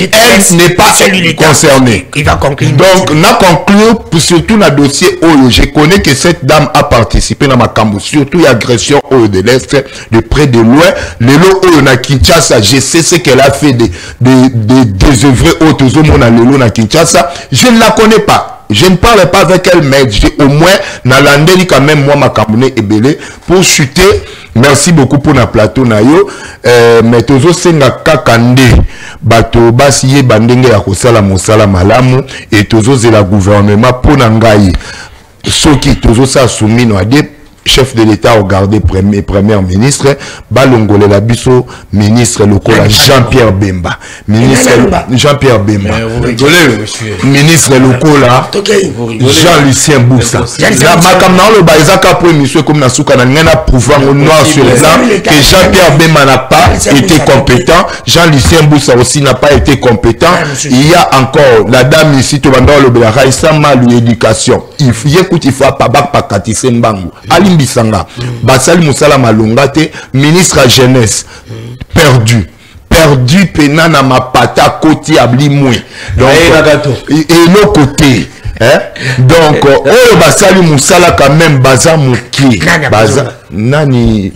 qu'elle n'est pas concernée. Donc, on a conclu surtout dans le dossier où je connais que cette dame a participé dans ma cambo, surtout l'agression de l'Est, de près de loin. Le lot où on a Kinshasa, je sais ce qu'elle a fait des œuvres autres hommes dans le lot na Kinshasa. Je ne la connais pas. Je ne parle pas avec elle, mais au moins, dans l'andéli quand même, moi, ma camerounais est belé pour chuter. Merci beaucoup pour notre plateau, Nayo. Mais tozo senga kakande, bato basiye bandenge ya kosala mosala malamu, et tozo zela gouvernement pour nangayi. Soki tozo sa soumis no ade chef de l'État au garde premier ministre balongole la biso ministre lokola Jean-Pierre Bemba ministre Jean-Pierre Bemba ministre lokola Jean-Lucien Boussa la makamna le baizaka pour monsieur comme na souka na ngana pouvoir au noir sur blanc que Jean-Pierre Bemba n'a pas été compétent, Jean-Lucien Boussa aussi n'a pas été compétent. Il y a encore la dame ici to banda le bela ça mal l'éducation il faut pas pakatise mbangu Bisanga, Basali Moussala Malongate, ministre à jeunesse, perdu penana ma pata côté ablimoué. Donc, et l'autre côté, hein? Donc, oh, Basali Moussala quand même, Baza Mouki, Baza, Nani,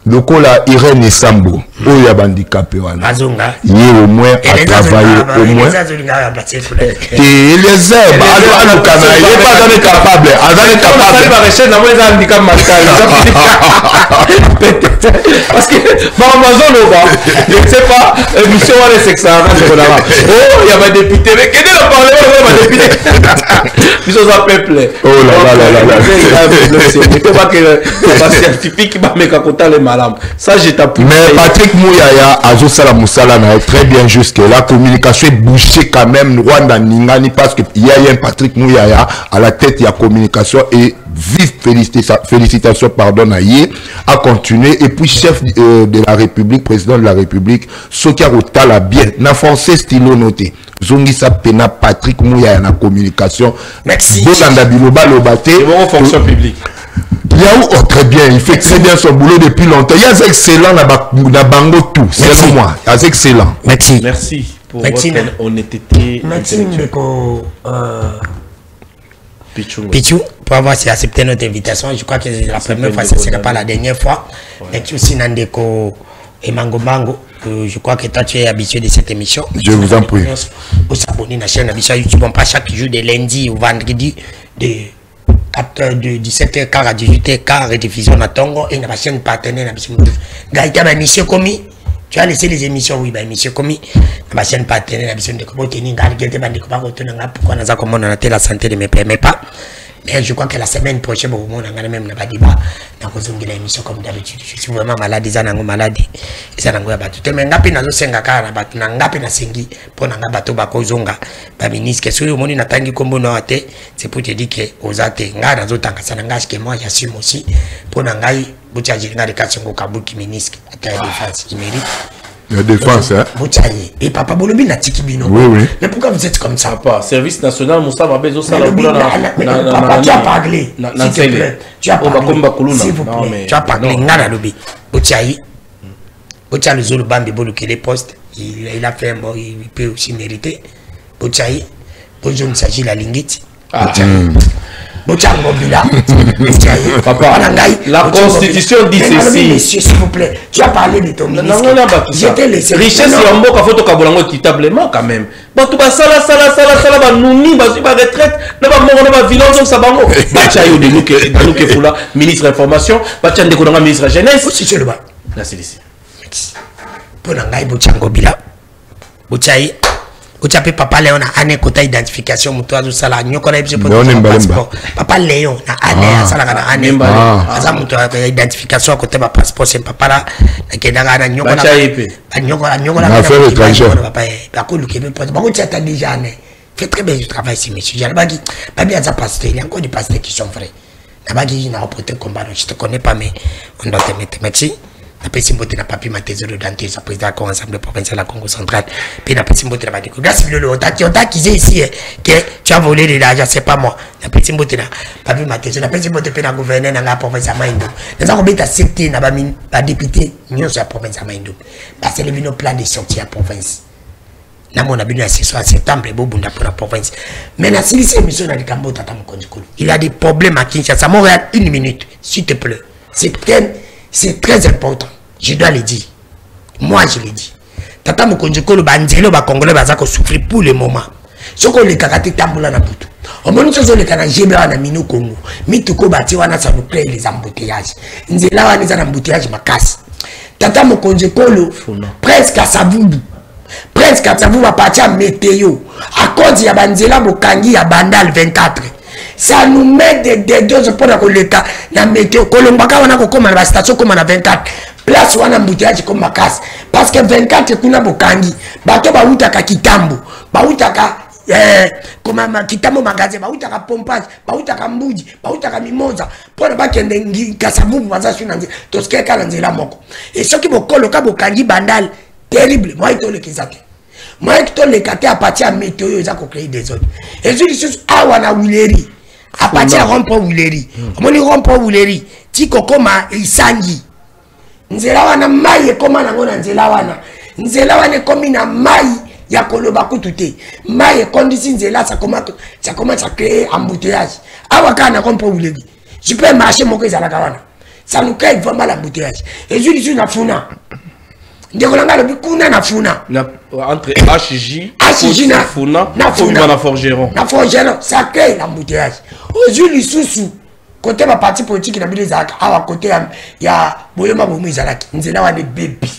Lokola Irène Sambo, oh, il y a handicapé, il est au moins à travailler, au moins. Et les herbes, alors, il n'est pas capable. Parce que, je ne sais pas, émission est sexuelle. Oh, il y a un député, mais quel est le parlement de député? Ils sont un peuple. Oh là là. C'est pas que le scientifique va me raconter les malades. Ça, j'ai tapé. Mais Patrick Mouyaya, Azo Salamoussala, très bien jusque la communication est bouchée quand même. Rwanda Ningani, parce qu'il y a un Patrick Mouyaya à la tête de la communication et vive félicitations, pardon, à continuer. Et puis, chef de la République, président de la République, Sokia Rotala bien, n'a français stylo noté. Zongisa Pena Patrick Mouyaya na communication. Merci. Bokanda Biloba Lobate. C'est bon, fonction publique. Oh, très bien, il fait très bien son boulot depuis longtemps. Il y a excellent dans Bango tout, c'est moi. Il y a excellent. Merci. Merci pour votre honnêteté. Merci, Pichou, pour avoir accepté notre invitation. Je crois que c'est la première fois, ce ne sera pas la dernière fois. Merci aussi Nandeko et Mango Mango. Je crois que toi tu es habitué de cette émission. Je vous en prie. Vous s'abonnez à la chaîne YouTube, pas chaque jour de lundi au vendredi de 17h15 à 18h15 rediffusion na Tongo et na chaîne partenaire na Gaïta ba émission commis. Tu as laissé les émissions oui ba émission commis na chaîne partenaire na émission de Kobo Teni Ngali Gete bandi ko ba ko tona nga pourquoi na za comment na la santé ne me permet pas. Mais je crois que la semaine prochaine, au moment où on a même un débat, on a une émission comme d'habitude. Je suis vraiment malade, ils ont malade. Ils ont battu. Mais ngapi na zo senga kara battu, ngapi na sengi pour nga bato bako zonga. Ba ministre que sur le monde n'attendit comme bon noté, c'est pour te dire que aux athées, nga na zo tanga sananga que moi j'assume aussi pour ngai bucha jinga de katsengo kabuki ministre à la défense, il mérite. La défense, hein. Et papa Bolobi n'a tiki bino. Oui, oui. Mais pourquoi vous êtes comme ça? Papa, service national, Moussa Babezo, ça papa, tu as parlé. S'il te plaît. Tu as parlé. S'il vous plaît. Tu as parlé. Ngana Lobi. Boutiaï. Boutiaï, le Zolo Bambi Bolo qui est poste. Il a fait un bon, il peut aussi mériter. Boutiaï. Bonjour, il s'agit de la linguite. Papa, la constitution dit ceci. Monsieur, s'il vous plaît, tu as parlé de ton ministre. J'étais laissé. Richesse et en boka photo kabolango équitablement quand même. Bah tout ba sala ba nouni ba si ba retraite na ba moko na ba violence ça bango. Ba cha yo de nous que fula ministre information, ba cha ndeko na ministre jeunesse. Aussi sur le bas. Là c'est ici. Pour ngai bochango bila. Bochai Ochape papa Léon a ane kota identification mutuazu sala nyoko na ebiso passeport. Papa Léon na ane sala kana ane aza mutu identification côté ba passeport c'est papa la kedanga na nyoko na nyoko na affaire étrangère papa ba ko lukebe pote ba ko tata déjà ne fait très bien du travail ici monsieur Jana bagi babi aza pasteur il y a encore des pasteurs qui sont vrais na bagi na reporter combat je te connais pas mais on doit te mettre merci. La personne qui n'a pas pu mettre des dentiers, sa président de l'Assemblée provinciale de la Congo centrale. Puis la personne qui n'a pas dit que grâce à qui ici que tu as volé de l'argent, c'est pas moi. La personne qui n'a pas pu mettre des la personne qui n'a gouverné dans la province de Maïndo. Nous avons été acceptés dans la députée de la province de Maïndo. C'est le plan de sortie à la province. Nous avons été en septembre pour la province. Mais la sélection mission dans le Cambodge, il y a des problèmes à Kinshasa. Montréal, une minute, s'il te plaît. C'est très important. Je dois le dire. Moi, je le dis. Tata Mokonjiko, le banzelo, le Congolais, va souffrir pour le moment. Ce qu'on les karaté tamboula na butu. Au moment où les canards jébra na minu Congo, mituko bati wana ça nous crée les embouteillages. Nzela wana les embouteillages ma casse. Tata Mokonjiko, presque à Savubu. Presque à Savubu va partir à météo. À cause ya banzela Mokangi à Bandal 24. Ça nous met des doses pour le cas. La météo, Colombaka, on a comme la station comme on a 24. Place où on a embouteillage comme ma casse. Parce que 24, c'est qu'on Bokangi. Bato Baoutaka Kitambo. Baoutaka, Kitambo magasin. Baoutaka pompage. Baoutaka Mboudi. Baoutaka Mimosa. Pour ne pas qu'il y ait un Kassabou, tout ce qui est Kalanzela Moko. Et ceux qui vont coloquer Bokangi Bandal, terrible. Moi, il les kizate. Moi, il les kate à partir de météo, ils ont créé des autres. Et je dis, Awana Wileri. À partir de Rompo Wuleri. On dit Rompo Wuleri. Tiko koma isangi. Nzela wana mai koma na ngona nzela wana. Nzela wana komi na mai ya koloba kutute. Mai condition nzela ça commence à créer embouteillage. Awa kana Rompo Wuleri. Je peux marcher mon que zala kawana. Ça nous crée vraiment l'embouteillage. Et je dis na funa. Ndekolanga le bikuna na funa. Entre HJ na funa na forgeron. Na forgeron, ça crée l'embouteillage. Aujourd'hui sous côté ma parti politique na bilezaka awa côté ya boyoma bomu izalaki. Nzela wane baby.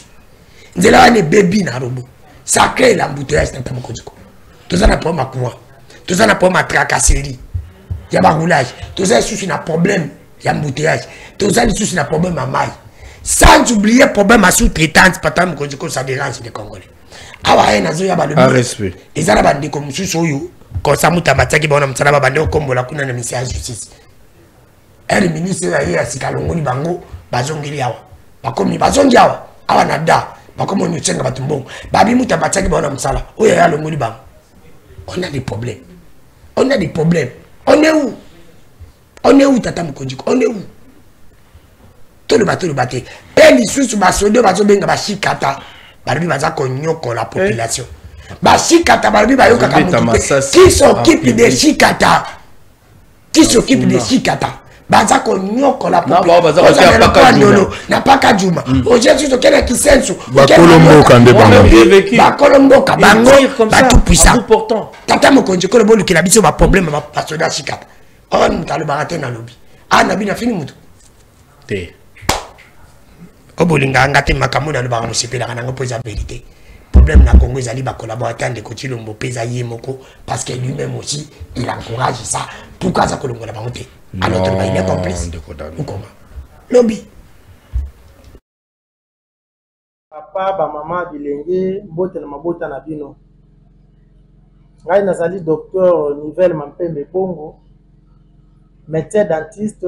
Nzela wane baby na robo. Ça crée l'embouteillage dans ta Mokonjiko. Tout ça n'a pas ma quoi. Tout ça n'a pas ma tracasserie. Il y a pas roulage. Tout ça sous na problème, il y a embouteillage. Tout ça sous na problème à maille. Sans oublier le problème à sous-traitance, parce que ça dérange les Congolais. Ah, respect. Et ça, c'est comme si quand ça m'a dit que on a bandé comme la kuna na ministère de justice. Et le ministre a sikalongoni bango bazongeli awa. Bakomi bazongiawa awa nada. Bakomo ni tsenga batumbo. Babi muta bataki bona msala. Oya ya longoli bango. On a des problèmes. On a des problèmes. On est où? On est où Tata Mokonjiko? On est où? Tout le bateau. Et les sous basodo bazobenga bashikata. Barabi baza konyoko la population. Bashikata barabi bayoka kamutuke. Qui s'occupe des shikata? Qui s'occupe des shikata? Baza konyoko la population. Na paka juma. Aujourd'hui to kena kisensu. Bakolombo kande bango. Bakolombo kabango. Batu puissant. Tata Mokonjiko le bolu ki na biso ba problème ba basoda shikata. On talo barate na lobby. Ah na bina fini mutu. Te. Obolinga ngate makamuna le ba musipela kana ngopoza vérité. Problème na Congo ezali ba collaborateur de Kochilombo pesa yemoko parce que lui-même aussi il encourage ça pourquoi ça kolongola bango te alors to il est complice ou comment lobby papa ba maman bilenge mbote na mabota na bino ngai nazali docteur Nivelle Mampembe Bongo médecin dentiste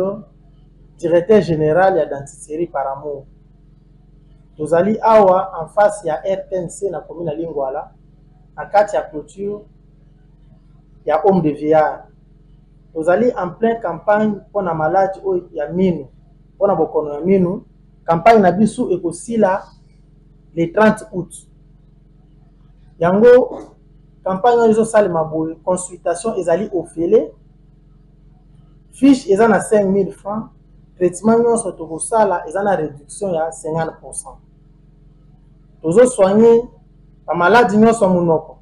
directeur général ya dentisterie par amour tozali awa en face ya RTNC na commune ya Lingwala na kati ya clôture ya homme de vieillard tozali en plein campagne pour na malade ya minu pour na bokono ya minu campagne na biso ekosila le 30 août yango campagne oyo ezosalema boye consultation ezali ofele fiche eza na 5000 francs traitement nyonso tokosala eza na réduction ya 50%. Tozosoigner bamaladi nyonso monoko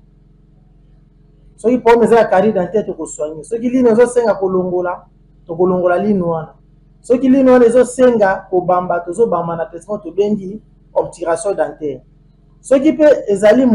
soki problème eza ya carie dentaire tokosoigner soki lino ezosenga kolongola tokolongola lino wana soki lino wana ezosenga kobamba tozobamba na traitement tobengi obturation dentaire soki mpe ezali